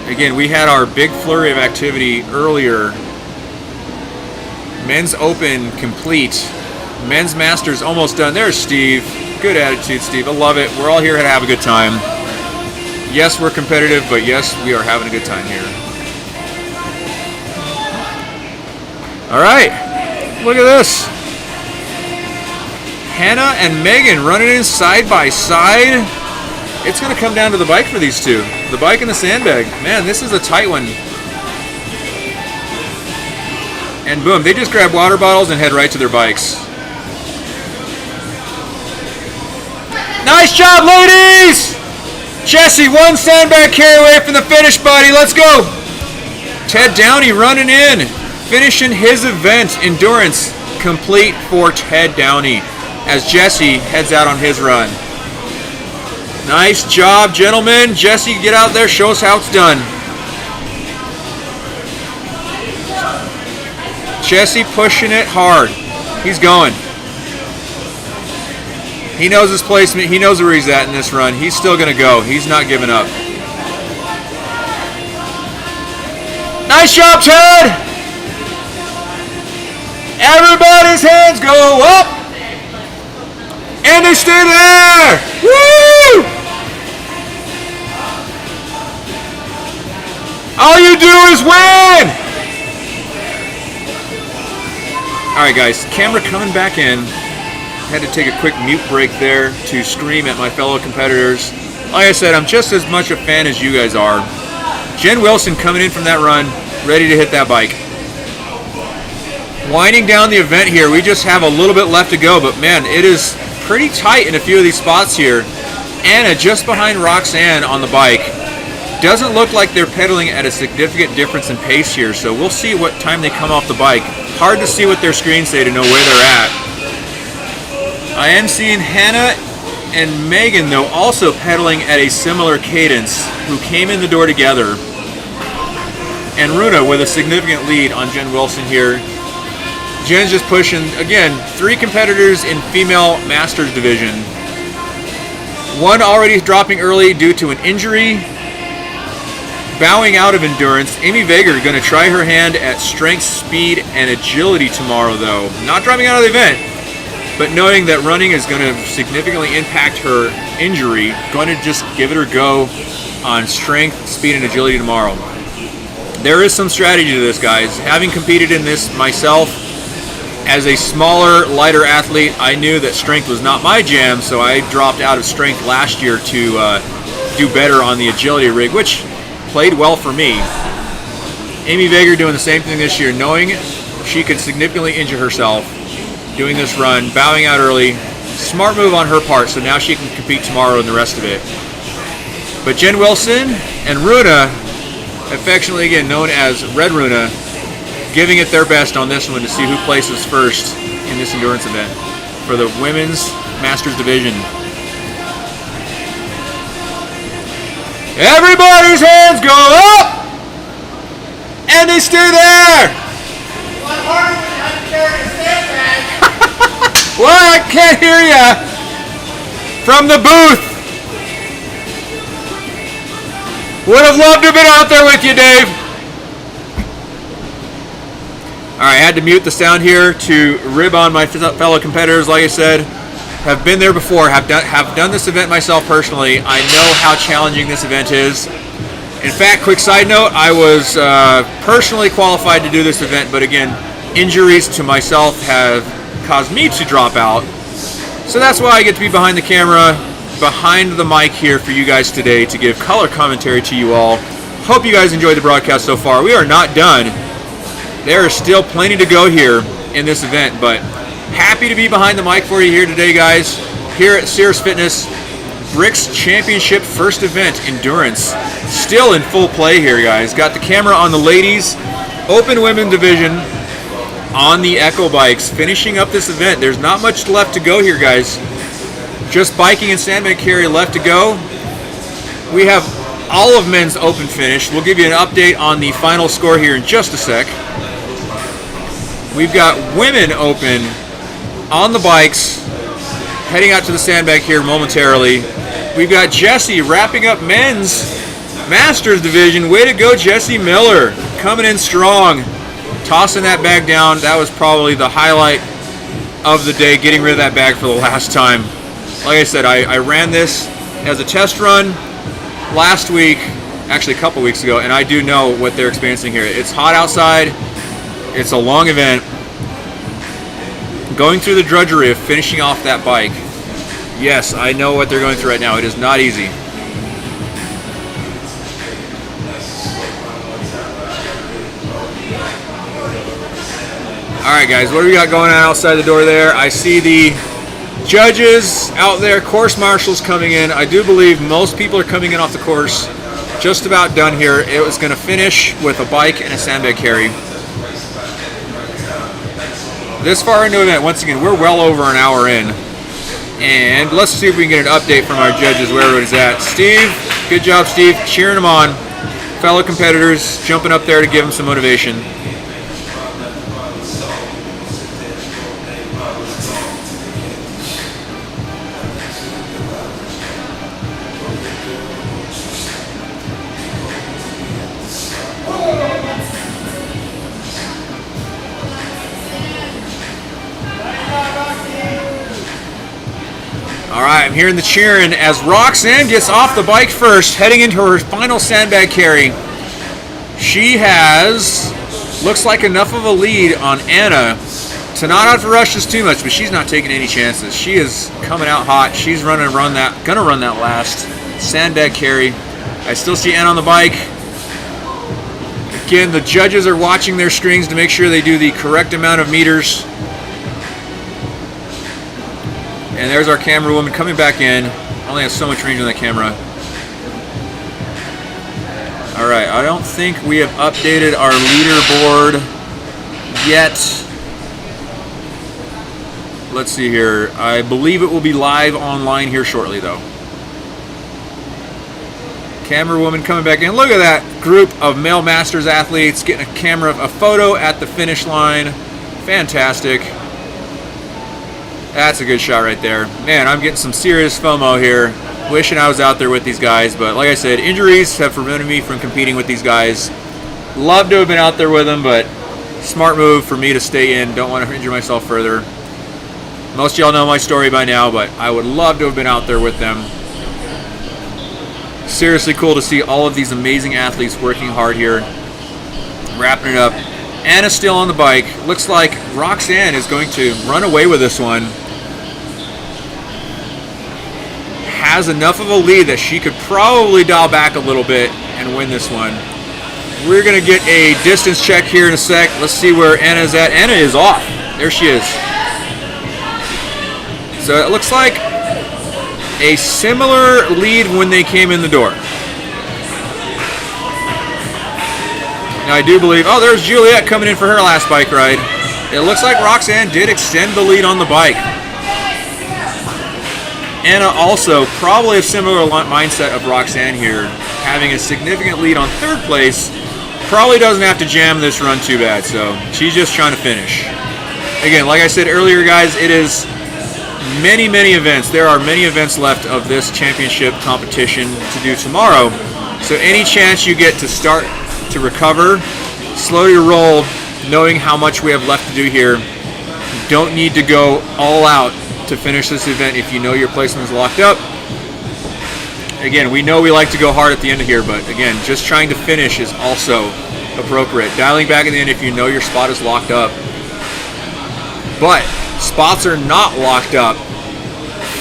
Again, we had our big flurry of activity earlier. Men's Open complete. Men's Masters almost done. There's Steve. Good attitude, Steve. I love it. We're all here to have a good time. Yes, we're competitive, but yes, we are having a good time here. All right. Look at this. Hannah and Megan running in side by side. It's going to come down to the bike for these two. The bike and the sandbag. Man, this is a tight one. And boom, they just grab water bottles and head right to their bikes. Nice job, ladies! Jesse, one sandbag carry away from the finish, buddy. Let's go. Ted Downey running in, finishing his event. Endurance complete for Ted Downey as Jesse heads out on his run. Nice job, gentlemen. Jesse, get out there, show us how it's done. Jesse pushing it hard. He's going. He knows his placement. He knows where he's at in this run. He's still going to go. He's not giving up. Nice job, Ted. Everybody's hands go up. And they stay there. Woo! All you do is win. All right, guys, camera coming back in. Had to take a quick mute break there to scream at my fellow competitors. Like I said, I'm just as much a fan as you guys are. Jen Wilson coming in from that run, ready to hit that bike. Winding down the event here, we just have a little bit left to go, but man, it is pretty tight in a few of these spots here. Anna just behind Roxanne on the bike. Doesn't look like they're pedaling at a significant difference in pace here, so we'll see what time they come off the bike. Hard to see what their screens say to know where they're at. I am seeing Hannah and Megan, though, also pedaling at a similar cadence, who came in the door together. And Runa with a significant lead on Jen Wilson here. Jen's just pushing, again, 3 competitors in female masters division. One already dropping early due to an injury. Bowing out of endurance, Amy Vager going to try her hand at strength, speed, and agility tomorrow, though. Not dropping out of the event, but knowing that running is going to significantly impact her injury, going to just give it her go on strength, speed, and agility tomorrow. There is some strategy to this, guys. Having competed in this myself, as a smaller, lighter athlete, I knew that strength was not my jam, so I dropped out of strength last year to do better on the agility rig, which played well for me. Amy Vager doing the same thing this year, knowing she could significantly injure herself doing this run, bowing out early. Smart move on her part, so now she can compete tomorrow in the rest of it. But Jen Wilson and Runa, affectionately again known as Red Runa, giving it their best on this one to see who places first in this endurance event for the women's masters division. Everybody's hands go up And they stay there! Well, I can't hear ya from the booth. Would have loved to have been out there with you, Dave. Alright, I had to mute the sound here to rib on my fellow competitors. Like I said, have been there before, have done this event myself personally. I know how challenging this event is. In fact, quick side note, I was personally qualified to do this event, but again, injuries to myself have caused me to drop out. So that's why I get to be behind the camera, behind the mic here for you guys today to give color commentary to you all. Hope you guys enjoyed the broadcast so far. We are not done. There is still plenty to go here in this event, but happy to be behind the mic for you here today, guys. Here at CerusBrix Championship first event, Endurance. Still in full play here, guys. Got the camera on the ladies, open women division on the Echo bikes, finishing up this event. There's not much left to go here, guys. Just biking and sandbag carry left to go. We have all of men's open finished. We'll give you an update on the final score here in just a sec. We've got women open on the bikes, heading out to the sandbag here momentarily. We've got Jesse wrapping up men's Masters division. Way to go, Jesse Miller, coming in strong, tossing that bag down. That was probably the highlight of the day, getting rid of that bag for the last time. Like I said, I ran this as a test run last week, actually a couple weeks ago, and I do know what they're experiencing here. It's hot outside. It's a long event. Going through the drudgery of finishing off that bike. Yes, I know what they're going through right now. It is not easy. Alright guys, what do we got going on outside the door there? I see the judges out there, course marshals coming in. I do believe most people are coming in off the course. Just about done here. It was going to finish with a bike and a sandbag carry. This far into the event, once again, we're well over an hour in. And let's see if we can get an update from our judges where everybody's at. Steve, good job, Steve. Cheering them on. Fellow competitors jumping up there to give them some motivation. Alright, I'm hearing the cheering as Roxanne gets off the bike first, heading into her final sandbag carry. She has, looks like enough of a lead on Anna to not have to rush this too much, but she's not taking any chances. She is coming out hot. She's gonna run that last sandbag carry. I still see Anna on the bike. Again, the judges are watching their strings to make sure they do the correct amount of meters. And there's our camera woman coming back in. Only has so much range on that camera. Alright, I don't think we have updated our leaderboard yet. Let's see here. I believe it will be live online here shortly though. Camera woman coming back in. Look at that group of male masters athletes getting a photo at the finish line. Fantastic. That's a good shot right there. Man, I'm getting some serious FOMO here. Wishing I was out there with these guys, but like I said, injuries have prevented me from competing with these guys. Love to have been out there with them, but smart move for me to stay in. Don't want to injure myself further. Most of y'all know my story by now, but I would love to have been out there with them. Seriously cool to see all of these amazing athletes working hard here. Wrapping it up. Anna's still on the bike. Looks like Roxanne is going to run away with this one. Has enough of a lead that she could probably dial back a little bit and win this one. We're going to get a distance check here in a sec. Let's see where Anna's at. Anna is off. There she is. So it looks like a similar lead when they came in the door. Now I do believe, oh, there's Juliet coming in for her last bike ride. It looks like Roxanne did extend the lead on the bike. Anna also probably a similar mindset of Roxanne here, having a significant lead on third place, probably doesn't have to jam this run too bad, so she's just trying to finish. Again, like I said earlier, guys, it is many events. There are many events left of this championship competition to do tomorrow. So any chance you get to start to recover, slow your roll, knowing how much we have left to do here. You don't need to go all out to finish this event if you know your placement is locked up. Again, we know we like to go hard at the end of here, but again, just trying to finish is also appropriate. Dialing back at the end if you know your spot is locked up. But spots are not locked up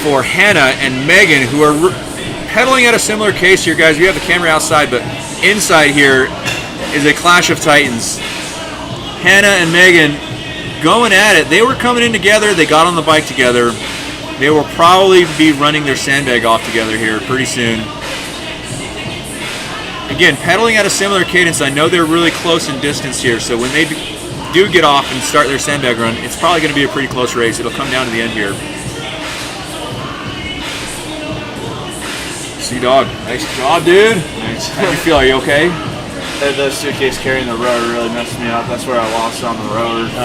for Hannah and Megan, who are pedaling at a similar case here, guys. We have the camera outside, but inside here is a clash of titans. Hannah and Megan going at it. They were coming in together. They got on the bike together. They will probably be running their sandbag off together here pretty soon. Again, pedaling at a similar cadence. I know they're really close in distance here, so when they do get off and start their sandbag run, it's probably going to be a pretty close race. It'll come down to the end here. Dog, nice job, dude. Thanks. How do you feel? Are you okay? The suitcase carrying the rower really messed me up. That's where I lost on the rower for sure.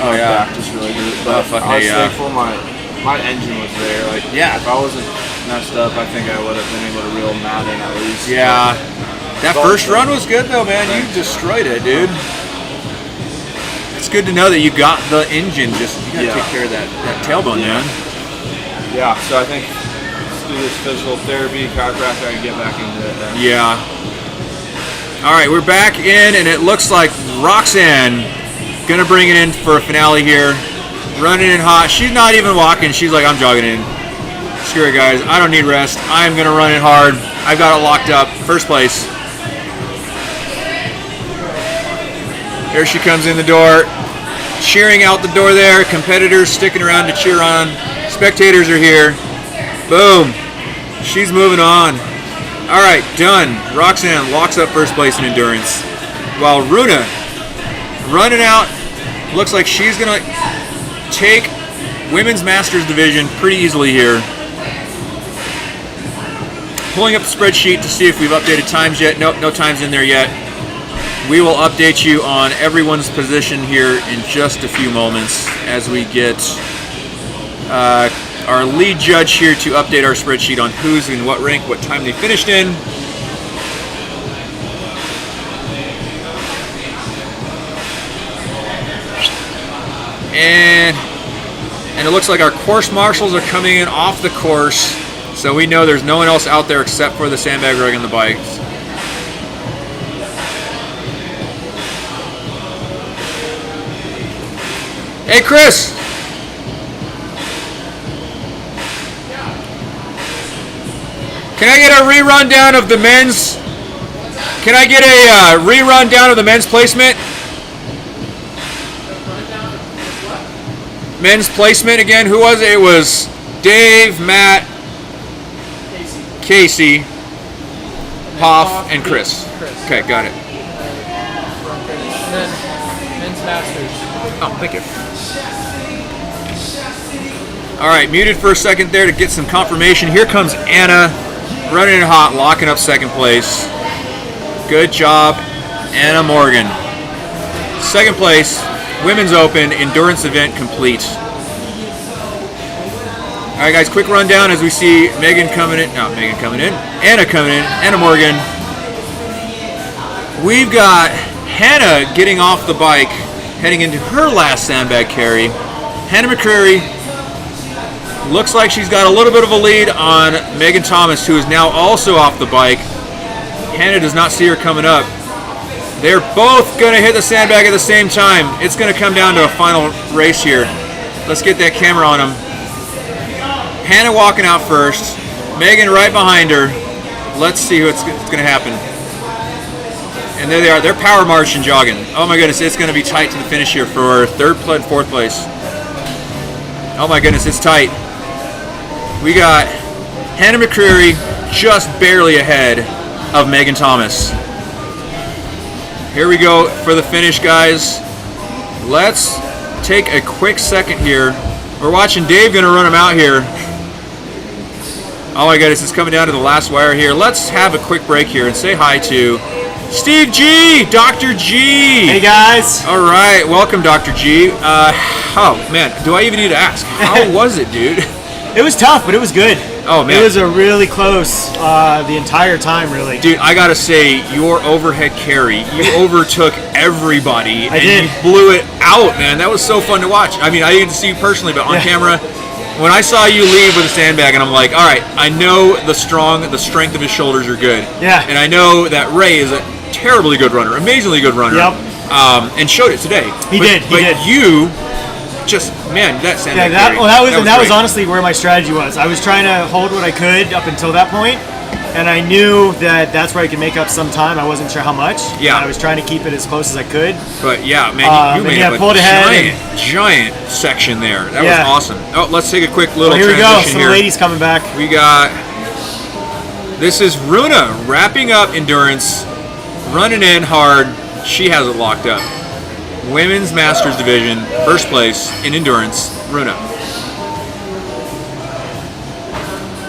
Oh, My yeah. back just really hurt. But fuck, I was yeah. thankful my engine was there. Like, Yeah. if I wasn't messed up, I think I would have been able to reel Madden at least. Yeah. That But- first run was good though, man. You destroyed it, dude. It's good to know that you got the engine. Just you gotta Yeah. take care of that tailbone, Yeah. man. Yeah, so I think through this physical therapy, chiropractor, I can get back into it then. Yeah. All right, we're back in, and it looks like Roxanne gonna bring it in for a finale here. Running in hot. She's not even walking. She's like, I'm jogging in. Screw it, guys. I don't need rest. I'm gonna run it hard. I've got it locked up. First place. There she comes in the door. Cheering out the door there. Competitors sticking around to cheer on. Spectators are here. Boom. She's moving on. All right, done. Roxanne locks up first place in endurance. While Runa running out. Looks like she's going to take Women's Masters Division pretty easily here. Pulling up the spreadsheet to see if we've updated times yet. Nope, no times in there yet. We will update you on everyone's position here in just a few moments as we get our lead judge here to update our spreadsheet on who's in what rank, what time they finished in. And it looks like our course marshals are coming in off the course, so we know there's no one else out there except for the sandbag rig and the bikes. Hey, Chris! Can I get a rerun down of the men's? Can I get a rerun down of the men's placement? Men's placement again. Who was it? It was Dave, Matt, Casey, Hoff, and Chris. Okay, got it. And then men's masters. Oh, thank you. All right, muted for a second there to get some confirmation. Here comes Anna, running in hot, locking up second place. Good job, Anna Morgan. Second place, Women's Open, endurance event complete. All right, guys, quick rundown as we see Anna coming in, Anna Morgan. We've got Hannah getting off the bike, heading into her last sandbag carry. Hannah McCreary looks like she's got a little bit of a lead on Megan Thomas, who is now also off the bike. Hannah does not see her coming up. They're both going to hit the sandbag at the same time. It's going to come down to a final race here. Let's get that camera on them. Hannah walking out first. Megan right behind her. Let's see what's going to happen. And there they are. They're power marching, jogging. Oh my goodness, it's going to be tight to the finish here for fourth place. Oh my goodness, it's tight. We got Hannah McCreary just barely ahead of Megan Thomas. Here we go for the finish, guys. Let's take a quick second here. We're watching Dave gonna run him out here. Oh my goodness, it's coming down to the last wire here. Let's have a quick break here and say hi to Steve G, Dr. G. Hey guys. All right, welcome, Dr. G. Oh man, do I even need to ask? How was it, dude? It was tough, but it was good. Oh man, it was a really close the entire time, really. Dude, I gotta say, your overhead carry, you overtook everybody. I did. You blew it out, man. That was so fun to watch. I mean, I didn't get to see you personally, but on camera, when I saw you leave with a sandbag, and I'm like, all right, I know the strength of his shoulders are good. Yeah. And I know that Ray is a terribly good runner, amazingly good runner. Yep. And showed it today. He did. But you, just man, that sandbag. Yeah, that was honestly where my strategy was. I was trying to hold what I could up until that point, and I knew that that's where I could make up some time. I wasn't sure how much. Yeah. I was trying to keep it as close as I could. But yeah, man, you made up pulled a giant section there. That was awesome. Oh, let's take a quick little here we go. transition Some here. ladies coming back. We got. This is Runa wrapping up endurance, running in hard. She has it locked up. Women's Masters Division, first place in endurance, Runa.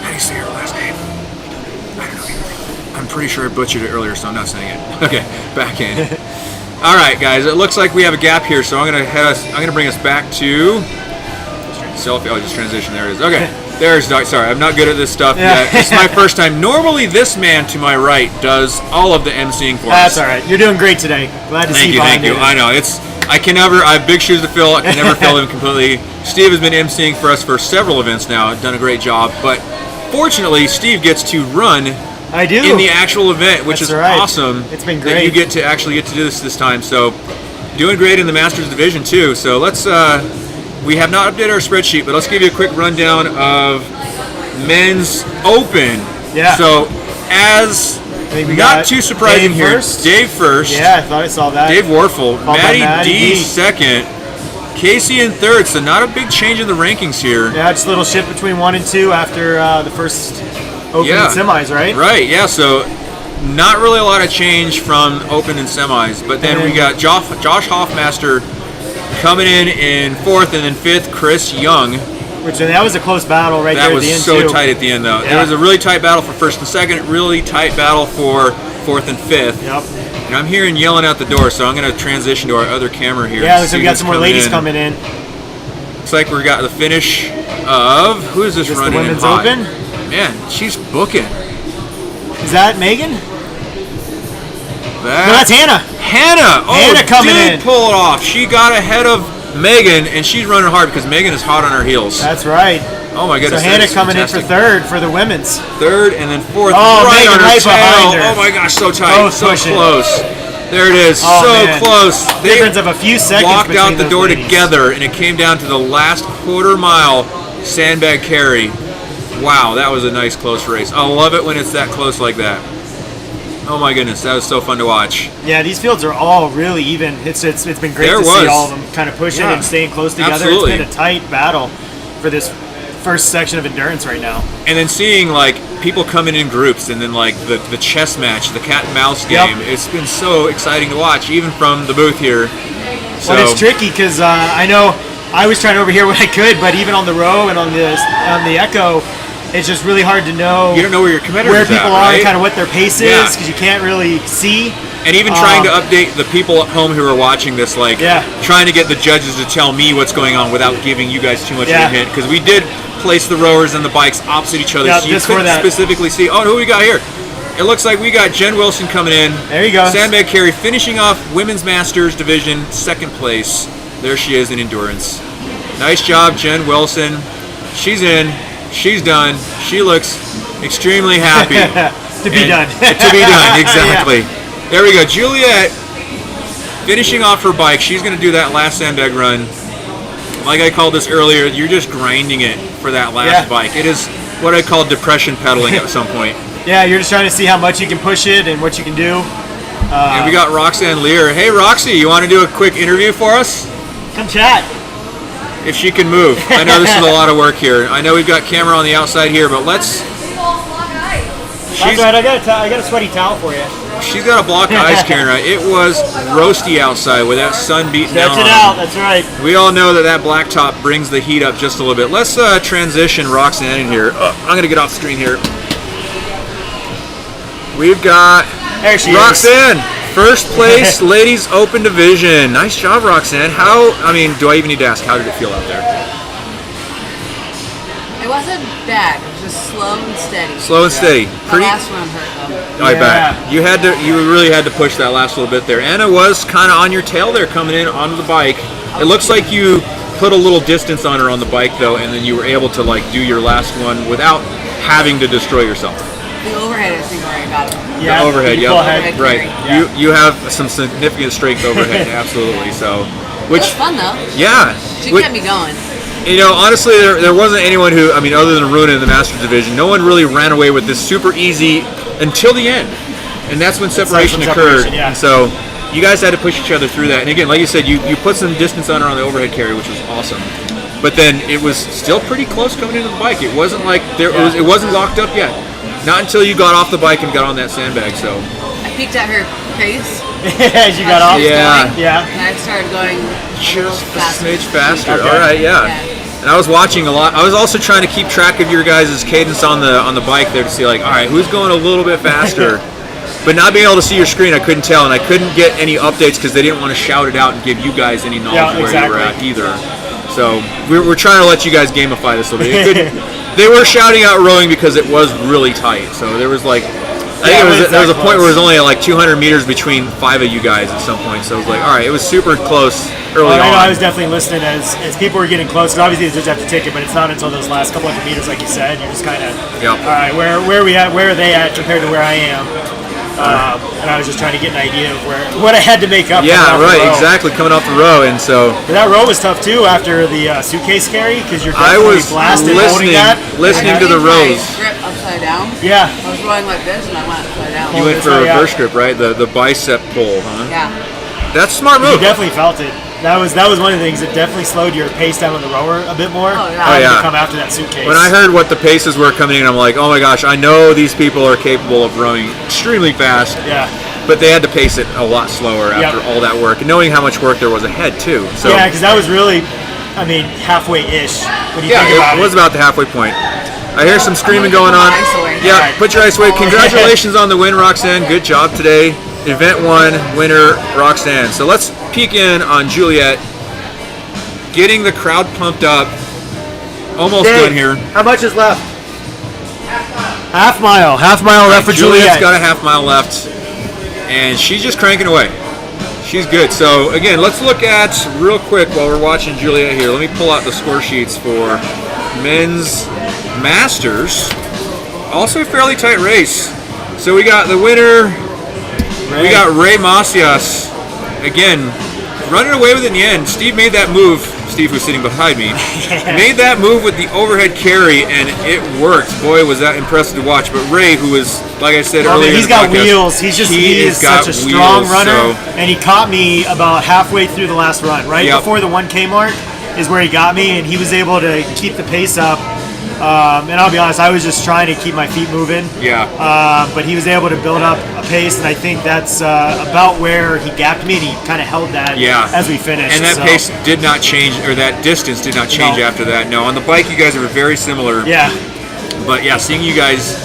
How do you say her last name? I don't know either. I'm pretty sure I butchered it earlier, so I'm not saying it. Okay, back in. All right, guys. It looks like we have a gap here, so I'm gonna bring us back to selfie. Oh, just transition. There it is. Okay. There's Doc. Sorry, I'm not good at this stuff yet. This is my first time. Normally, this man to my right does all of the emceeing for us. That's all right. You're doing great today. Glad to see you. Thank you. I know I have big shoes to fill. I can never fill them completely. Steve has been emceeing for us for several events now. Done a great job. But fortunately, Steve gets to run. I do. In the actual event, which is awesome. It's been great. That you get to do this time. So, doing great in the Masters Division too. So let's. We have not updated our spreadsheet, but let's give you a quick rundown of Men's Open. Yeah. So, as not too surprising here, Dave first. Yeah, I thought I saw that. Dave Warfel, Maddie D second, Casey in third. So not a big change in the rankings here. Yeah, just a little shift between 1 and 2 after the first Open and semis, right? Right. Yeah. So not really a lot of change from Open and semis, but then we got Josh Hoffmaster coming in fourth, and then fifth, Chris Young. That was a close battle right there at the end, That was so tight at the end, though. Yeah. There was a really tight battle for first and second, really tight battle for fourth and fifth. Yep. And I'm hearing yelling out the door, so I'm going to transition to our other camera here. Yeah, looks like we got some more ladies coming in. Looks like we got the finish of, who is this running in hot? The Women's Open? Man, she's booking. Is that Megan? No, that's Hannah. Hannah coming in. Pull it off. She got ahead of Megan, and she's running hard because Megan is hot on her heels. That's right. Oh my goodness. So Hannah coming in for third for the women's. Third and then fourth. Oh, right Megan on her right behind her. Oh my gosh, so tight. Both so pushing. Close. There it is. Oh, so man. close. They difference of a few seconds. Walked out the those door ladies. together, and it came down to the last quarter mile sandbag carry. Wow, that was a nice close race. I love it when it's that close like that. Oh my goodness, that was so fun to watch. Yeah, these fields are all really even. It's been great to see all of them kind of pushing and staying close together. Absolutely. It's been a tight battle for this first section of endurance right now. And then seeing like people coming in groups, and then like the chess match, the cat and mouse game. Yep. It's been so exciting to watch, even from the booth here. So, but it's tricky because I know I was trying to overhear what I could, but even on the row and on the echo, it's just really hard to know. You don't know where your competitors where people are, are, right? and kind of what their pace is, because you can't really see. And even trying to update the people at home who are watching this, like trying to get the judges to tell me what's going on without giving you guys too much of a hint, because we did place the rowers and the bikes opposite each other, so you couldn't specifically see. Oh, who we got here? It looks like we got Jen Wilson coming in. There you go. Sandbag carry, finishing off Women's Masters Division, second place. There she is in endurance. Nice job, Jen Wilson. She's in. She's done. She looks extremely happy. To be done, exactly. Yeah. There we go. Juliet finishing off her bike. She's going to do that last sandbag run. Like I called this earlier, you're just grinding it for that last bike. It is what I call depression pedaling at some point. Yeah, you're just trying to see how much you can push it and what you can do. And we got Roxanne Lear. Hey, Roxy, you want to do a quick interview for us? Come chat. If she can move. I know this is a lot of work here. I know we've got camera on the outside here, but let's... That's right, I got a sweaty towel for you. She's got a block of ice, Karen. It was roasty outside with that sun beating down on it out, that's right. We all know that blacktop brings the heat up just a little bit. Let's transition Roxanne in here. I'm going to get off screen here. We've got There she is. Roxanne, first place ladies open division. Nice job, Roxanne. Do I even need to ask, how did it feel out there? It wasn't bad. It was just slow and steady. Slow and steady. The last one hurt though. I bet. You really had to push that last little bit there. Anna was kind of on your tail there coming in onto the bike. It looks like you put a little distance on her on the bike though, and then you were able to do your last one without having to destroy yourself. The overhead, I think, where I got it. Yeah, the overhead, the overhead right. Yeah. You have some significant strength overhead, absolutely. So, It was fun though. Yeah. She kept me going. Honestly, there wasn't anyone who, other than Runa in the Masters division, no one really ran away with this super easy until the end. And that's when separation occurred. Yeah. And so you guys had to push each other through that. And again, like you said, you put some distance on her on the overhead carry, which was awesome. But then it was still pretty close coming into the bike. It wasn't like it wasn't locked up yet. Not until you got off the bike and got on that sandbag. So I peeked at her pace. As you got off. Yeah. Yeah. And I started going just a faster. smidge faster. Okay. All right, yeah. And I was watching a lot. I was also trying to keep track of your guys' cadence on the bike there to see all right, who's going a little bit faster. But not being able to see your screen, I couldn't tell, and I couldn't get any updates because they didn't want to shout it out and give you guys any knowledge of where you were at either. So we're trying to let you guys gamify this a little bit. They were shouting out rowing because it was really tight. So there was there was a point where it was only 200 meters between 5 of you guys at some point. So it was all right, it was super close early on. I was definitely listening as people were getting close. Because obviously, they just have to take it, but it's not until those last couple hundred meters, like you said, you're just kind of, all right, where are we at? Where are they at compared to where I am? And I was just trying to get an idea of what I had to make up. Yeah, right, exactly, coming off the row, and so. But that row was tough too after the suitcase carry because you're I definitely was blasted holding that. listening to the rows. Grip upside down. Yeah. I was rolling like this, and I went upside down. You went for a reverse grip, right? The bicep pull, huh? Yeah. That's a smart move. You definitely felt it. That was one of the things that definitely slowed your pace down on the rower a bit more. Oh, To come after that suitcase. When I heard what the paces were coming in, I'm like, oh my gosh, I know these people are capable of rowing extremely fast. Yeah. But they had to pace it a lot slower after all that work, and knowing how much work there was ahead too. So yeah, because that was really, halfway-ish when you think about it. It was about the halfway point. I hear some screaming going on. Yeah, put your ice away. Congratulations on the win, Roxanne. Good job today. Event 1 winner, Roxanne. So let's peek in on Juliet. Getting the crowd pumped up. Almost done here. How much is left? Half mile left for Juliet's Juliet. got a half mile left. And she's just cranking away. She's good. So again, let's look at real quick while we're watching Juliet here. Let me pull out the score sheets for men's masters. Also a fairly tight race. So we got the winner. We got Ray Macias. Again, running away with it in the end. Steve made that move. Steve, who's sitting behind me, made that move with the overhead carry, and it worked. Boy, was that impressive to watch. But Ray, who was, like I said earlier, he's got wheels. He is such a strong runner, and he caught me about halfway through the last run, right before the 1K mark is where he got me, and he was able to keep the pace up. And I'll be honest, I was just trying to keep my feet moving. Yeah. But he was able to build up a pace, and I think that's about where he gapped me, and he kind of held that as we finished. And that pace did not change, or that distance did not change after that. No, on the bike, you guys were very similar. Yeah. But yeah, seeing you guys,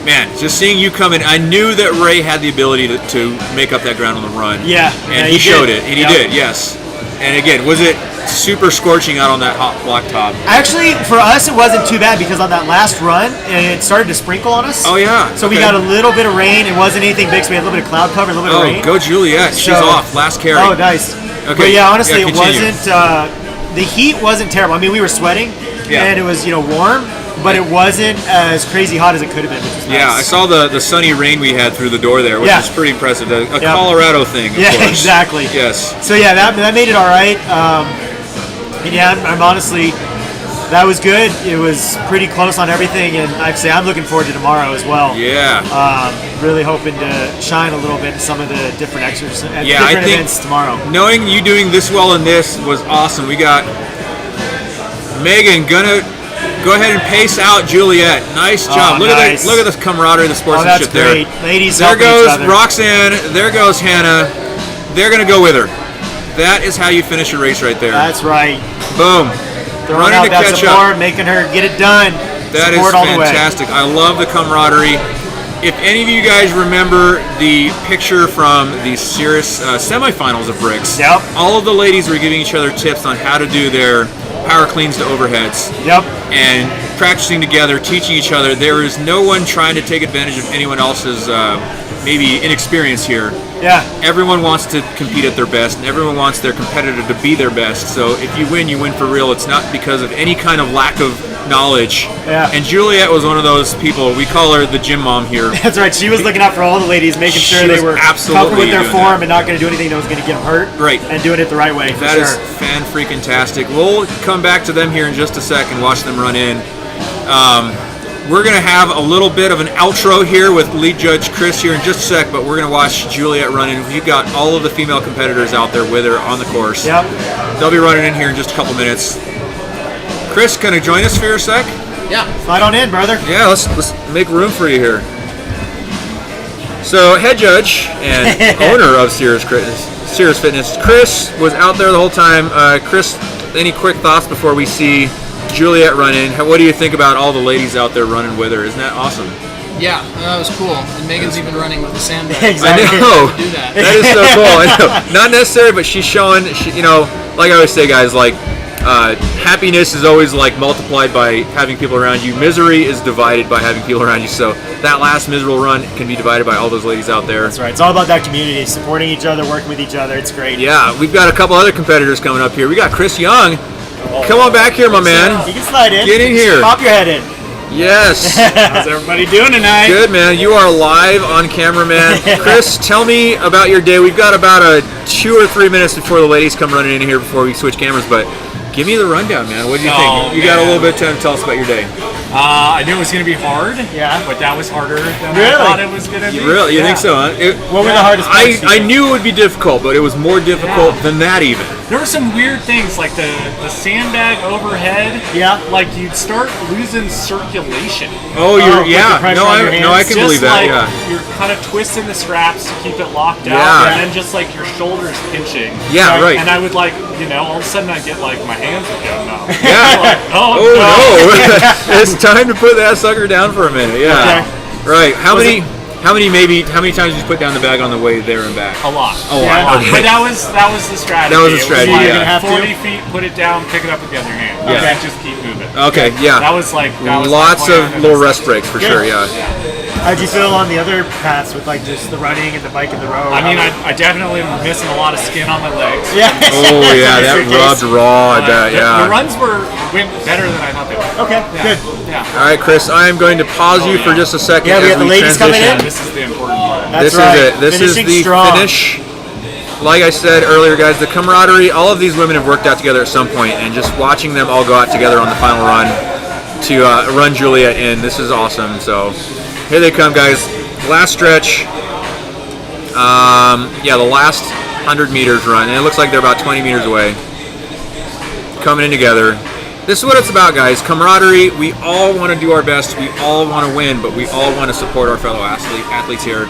man, just seeing you come in, I knew that Ray had the ability to make up that ground on the run. Yeah. And he showed it, and he did, yes. And again, was it super scorching out on that hot block top? Actually, for us, it wasn't too bad because on that last run, it started to sprinkle on us. Oh, yeah. So we got a little bit of rain. It wasn't anything big, so we had a little bit of cloud cover, a little bit of rain. Go Juliet. She's off. Last carry. Oh, nice. Okay. But yeah, honestly, it continue. wasn't, the heat wasn't terrible. I mean, we were sweating, and it was, warm, but it wasn't as crazy hot as it could have been, which was nice. Yeah, I saw the sunny rain we had through the door there, which was pretty impressive. A Colorado thing, of course. Exactly. Yes. So yeah, that made it all right. And yeah, I'm honestly, that was good. It was pretty close on everything, and I'm looking forward to tomorrow as well. Yeah. Really hoping to shine a little bit in some of the different exercises, I think events tomorrow. Knowing you doing this well in this was awesome. We got Megan gonna go ahead and pace out Juliet. Nice job. Look at this camaraderie, the sportsmanship there. That's great. Ladies, there helping each goes other. Roxanne. There goes Hannah. They're gonna go with her. That is how you finish a race right there. That's right. Boom. Throwing Running out to that catch support, up. making her get it done. That support is all the way. fantastic. I love the camaraderie. if any of you guys remember the picture from the Cirrus semifinals of Brix, all of the ladies were giving each other tips on how to do their power cleans to overheads. And practicing together, teaching each other. There is no one trying to take advantage of anyone else's maybe inexperience here. Everyone wants to compete at their best, and everyone wants their competitor to be their best. So if you win for real. It's not because of any kind of lack of knowledge. And Juliet was one of those people. We call her the gym mom here. That's right. She was looking out for all the ladies, making sure they were comfortable with their form and not going to do anything that was going to get them hurt. And doing it the right way. That is fan-freaking-tastic. We'll come back to them here in just a sec and watch them run in. We're going to have a little bit of an outro here with lead judge Chris here in just a sec, but we're going to watch Juliet run in. We've got all of the female competitors out there with her on the course. They'll be running in here in just a couple minutes. Chris, can you join us for a sec? Slide on in, brother. Let's make room for you here. So, head judge and owner of Cirrus Fitness, Chris was out there the whole time. Chris, any quick thoughts before we see Juliet run in? What do you think about all the ladies out there running with her? Isn't that awesome? Yeah, that was cool. And Megan's even running with the sandbag. I know. Do that. That is so cool. I know. Not necessary, but she's showing. You know, like I always say, guys, like happiness is always like multiplied by having people around you. Misery is divided by having people around you. So that last miserable run can be divided by all those ladies out there. That's right. It's all about that community, supporting each other, working with each other. It's great. Yeah, we've got a couple other competitors coming up here. We got Chris Young. Come on back here, my man. You can slide in. Get in here. Pop your head in. Yes. How's everybody doing tonight? Good, man. You are live on camera, man. Chris, tell me about your day. We've got about 2 or 3 minutes before the ladies come running in here before we switch cameras, but give me the rundown, man. What do you think? You got a little bit of time to tell us about your day. I knew it was going to be hard, but that was harder than I thought it was going to be. Really? You think so, huh? What were the hardest parts? I knew it would be difficult, but it was more difficult than that even. There were some weird things, like the sandbag overhead. Like you'd start losing circulation. Oh, I can believe that. You're kind of twisting the straps to keep it locked out, and then just like your shoulders pinching. Right. And I would all of a sudden I'd get like my hands would go numb. Like, no. It's time to put that sucker down for a minute. Right. How many times did you put down the bag on the way there and back? A lot. Okay. But that was the strategy. That was the strategy. It was 40 feet, put it down, pick it up with the other hand. Just keep moving. Okay. That was lots of little rest breaks for sure. How'd you feel on the other paths with like just the running and the bike and the road? I mean, I definitely am missing a lot of skin on my legs. That rubbed raw. The runs went better than I thought they would. Okay, good. All right, Chris, I am going to pause you for just a second. We got the ladies coming in. This is the important part. That's right. This is the finish. Like I said earlier, guys, the camaraderie. All of these women have worked out together at some point, and just watching them all go out together on the final run to run Juliet in. This is awesome. So. Here they come, guys. Last stretch. The last 100 meters run. And it looks like they're about 20 meters away. Coming in together. This is what it's about, guys. Camaraderie. We all want to do our best. We all want to win, but we all want to support our fellow athletes here.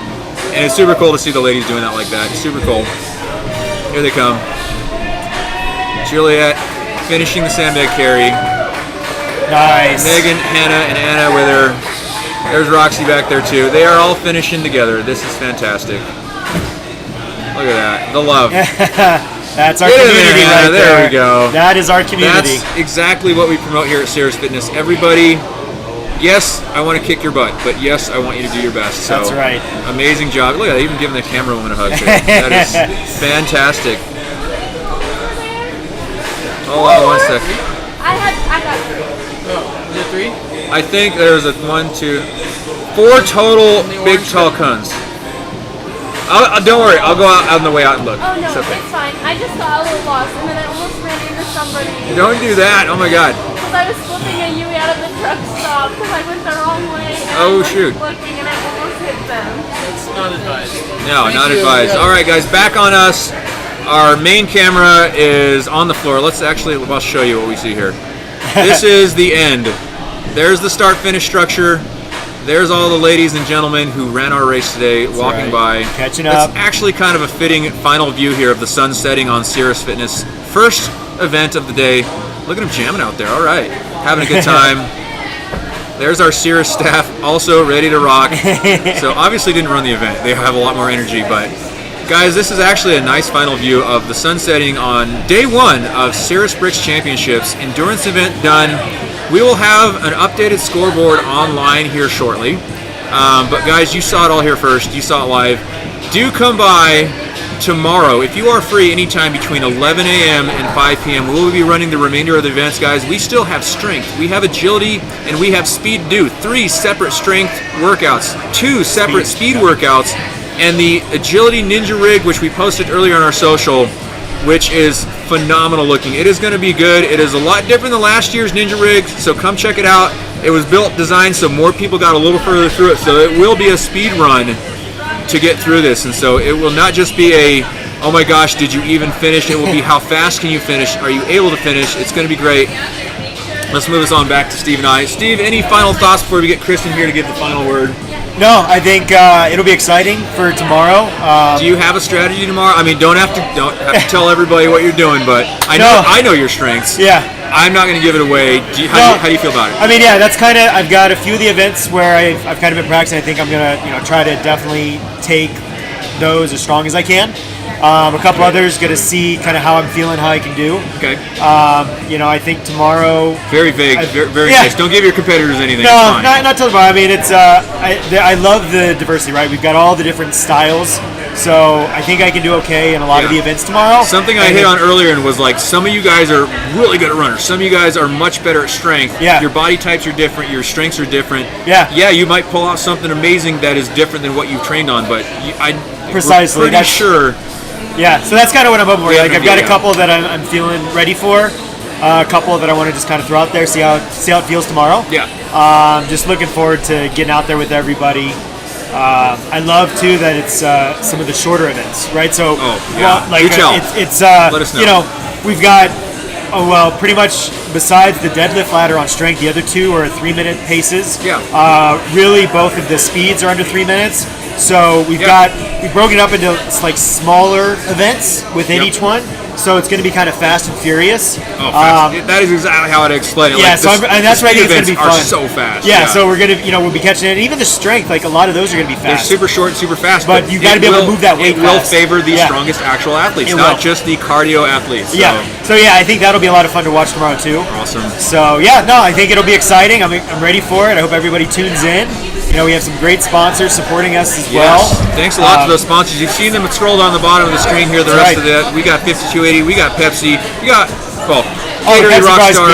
And it's super cool to see the ladies doing that like that. It's super cool. Here they come. Juliet finishing the sandbag carry. Nice. Megan, Hannah, and Anna with her. There's Roxy back there too. They are all finishing together. This is fantastic. Look at that. The love. That's our community right there. There we go. That is our community. That's exactly what we promote here at Cirrus Fitness. Everybody, yes, I want to kick your butt, but yes, I want you to do your best. So, that's right. Amazing job. Look at that. Even giving the camera woman a hug there. That is fantastic. Hold on 1 second. I got 3. Is it 3? I think there's 4 total big tall cones. Don't worry, I'll go out on the way out and look. Oh no, it's okay. it's fine. I just got a little lost and then I almost ran into somebody. Don't do that, oh my god. Because I was flipping a Yui out of the truck stop because I went the wrong way. Oh shoot. Looking and I almost hit them. It's not advised. No, not advised. Alright guys, back on us. Our main camera is on the floor. I'll show you what we see here. This is the end. There's the start-finish structure. There's all the ladies and gentlemen who ran our race today walking by. Catching up. It's actually kind of a fitting final view here of the sun setting on Cirrus Fitness. First event of the day. Look at them jamming out there. All right. Having a good time. There's our Cirrus staff also ready to rock. So obviously didn't run the event. They have a lot more energy, but guys, this is actually a nice final view of the sun setting on day 1 of CerusBrix Championships. Endurance event done. We will have an updated scoreboard online here shortly. But guys, you saw it all here first. You saw it live. Do come by tomorrow. If you are free anytime between 11 a.m. and 5 p.m., we will be running the remainder of the events, guys. We still have strength, we have agility, and we have speed to do. 3 separate strength workouts, 2 separate speed workouts, and the agility ninja rig, which we posted earlier on our social, which is phenomenal looking. It is going to be good. It is a lot different than last year's ninja rig, so come check it out. It was built, designed so more people got a little further through it, so it will be a speed run to get through this, and so it will not just be a, oh my gosh, did you even finish? It will be how fast can you finish? Are you able to finish? It's going to be great. Let's move this on back to Steve and I. Steve, any final thoughts before we get Kristen here to give the final word? No, I think it'll be exciting for tomorrow. Do you have a strategy tomorrow? I mean, don't have to tell everybody what you're doing, but I know your strengths. Yeah. I'm not going to give it away. How do you feel about it? I mean, yeah, that's kind of. I've got a few of the events where I've kind of been practicing. I think I'm gonna, try to definitely take those as strong as I can. A couple others, gonna see kind of how I'm feeling, how I can do. Okay. I think tomorrow. Very vague, very nice. Don't give your competitors anything. No, not till tomorrow. I mean, it's. I love the diversity, right? We've got all the different styles. So I think I can do okay in a lot of the events tomorrow. Something I hit on earlier and was like, some of you guys are really good at runners. Some of you guys are much better at strength. Yeah. Your body types are different. Your strengths are different. Yeah. Yeah, you might pull out something amazing that is different than what you've trained on, but Precisely. We're pretty sure. Yeah, so that's kind of what I'm hoping for. Like, I've got a couple that I'm feeling ready for. A couple that I want to just kind of throw out there, see how it feels tomorrow. Yeah. Just looking forward to getting out there with everybody. I love too that it's some of the shorter events, right? So, it's let us know. We've got pretty much besides the deadlift ladder on strength, the other 2 are 3-minute paces. Yeah. Really, both of the speeds are under 3 minutes. So we've broken it up into like smaller events within each one. So it's going to be kind of fast and furious. Oh, fast. That is exactly how I'd explain it. Yeah, like and that's why I think it's going to be fun. Are so fast. Yeah, so we're going to, we'll be catching it. Even the strength, like a lot of those are going to be fast. They're super short, super fast. But you got to be able to move that weight. It will favor the strongest actual athletes, not just the cardio athletes. Yeah. So I think that'll be a lot of fun to watch tomorrow too. Awesome. So I think it'll be exciting. I'm ready for it. I hope everybody tunes in. We have some great sponsors supporting us as well. Thanks a lot to those sponsors. You've seen them scrolled on the bottom of the screen here. The rest of that, we got 5280, we got Pepsi, we got Gatorade, Rockstar,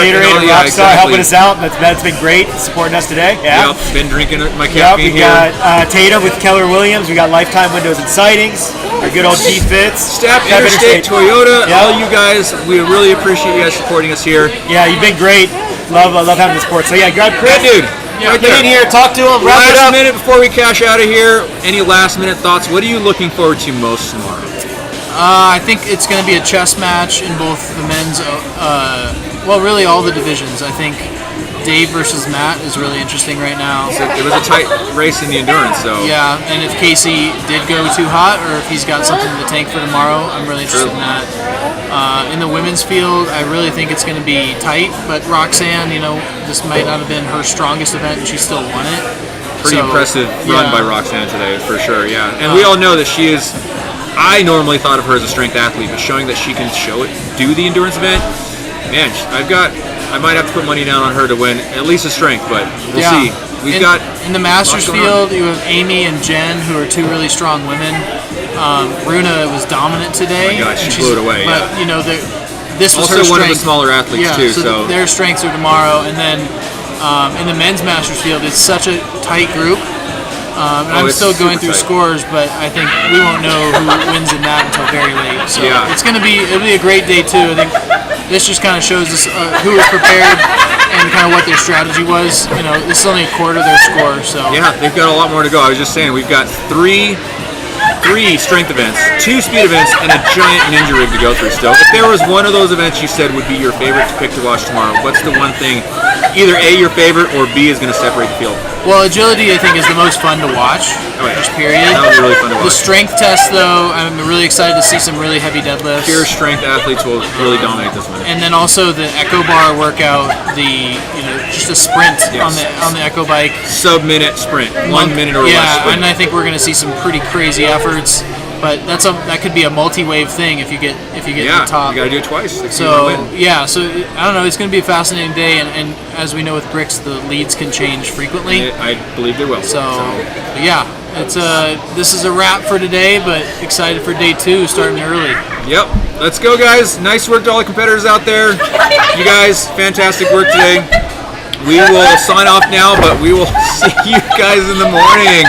helping us out. That's been great supporting us today. Yeah. Yep, been drinking my caffeine here. We got Tatum with Keller Williams. We got Lifetime Windows and Sightings. Our good old G-Fits. Step Interstate Toyota. All you guys, we really appreciate you guys supporting us here. Yeah, you've been great. Love having the support. So grab Chris. Dude. Get in here, talk to him, wrap it Last up. minute before we cash out of here, any last minute thoughts? What are you looking forward to most tomorrow? I think it's going to be a chess match in both the men's, really all the divisions. I think Dave versus Matt is really interesting right now. So it was a tight race in the endurance, so. Yeah, and if Casey did go too hot, or if he's got something in the tank for tomorrow, I'm really interested in that. In the women's field, I really think it's going to be tight, but Roxanne, this might not have been her strongest event, and she still won it. Pretty impressive run by Roxanne today, for sure, yeah. And we all know that she is, I normally thought of her as a strength athlete, but showing that she can do the endurance event, man, I might have to put money down on her to win at least a strength, but we'll see. In the Masters field, you have Amy and Jen, who are 2 really strong women. Runa was dominant today. Oh my God, she blew it away. But this was also her strength. one of the smaller athletes too. So their strengths are tomorrow, and then in the men's Masters field, it's such a tight group. I'm still going through scores, but I think we won't know who wins in that until very late. So it'll be a great day too. I think this just kind of shows us who was prepared and kind of what their strategy was. This is only a quarter of their score. So they've got a lot more to go. I was just saying, we've got three strength events, 2 speed events, and a giant ninja rig to go through still. If there was one of those events you said would be your favorite to pick to watch tomorrow, what's the one thing, either A, your favorite, or B, is going to separate the field? Well, agility I think is the most fun to watch. Oh, yeah. Just period. That was really fun to watch. The strength test, though, I'm really excited to see some really heavy deadlifts. Pure strength athletes will really dominate this one. And then also the Echo Bar workout, just a sprint on the Echo bike. Sub-minute sprint, 1 minute or less. Yeah, sprint. and I think we're going to see some pretty crazy efforts. But that could be a multi-wave thing if you get to the top. You got to do it twice. So I don't know. It's going to be a fascinating day, and as we know with Brix, the leads can change frequently. I believe they will. So yeah, it's this is a wrap for today, but excited for day 2 starting early. Yep. Let's go, guys. Nice work to all the competitors out there. You guys, fantastic work today. We will sign off now, but we will see you guys in the morning.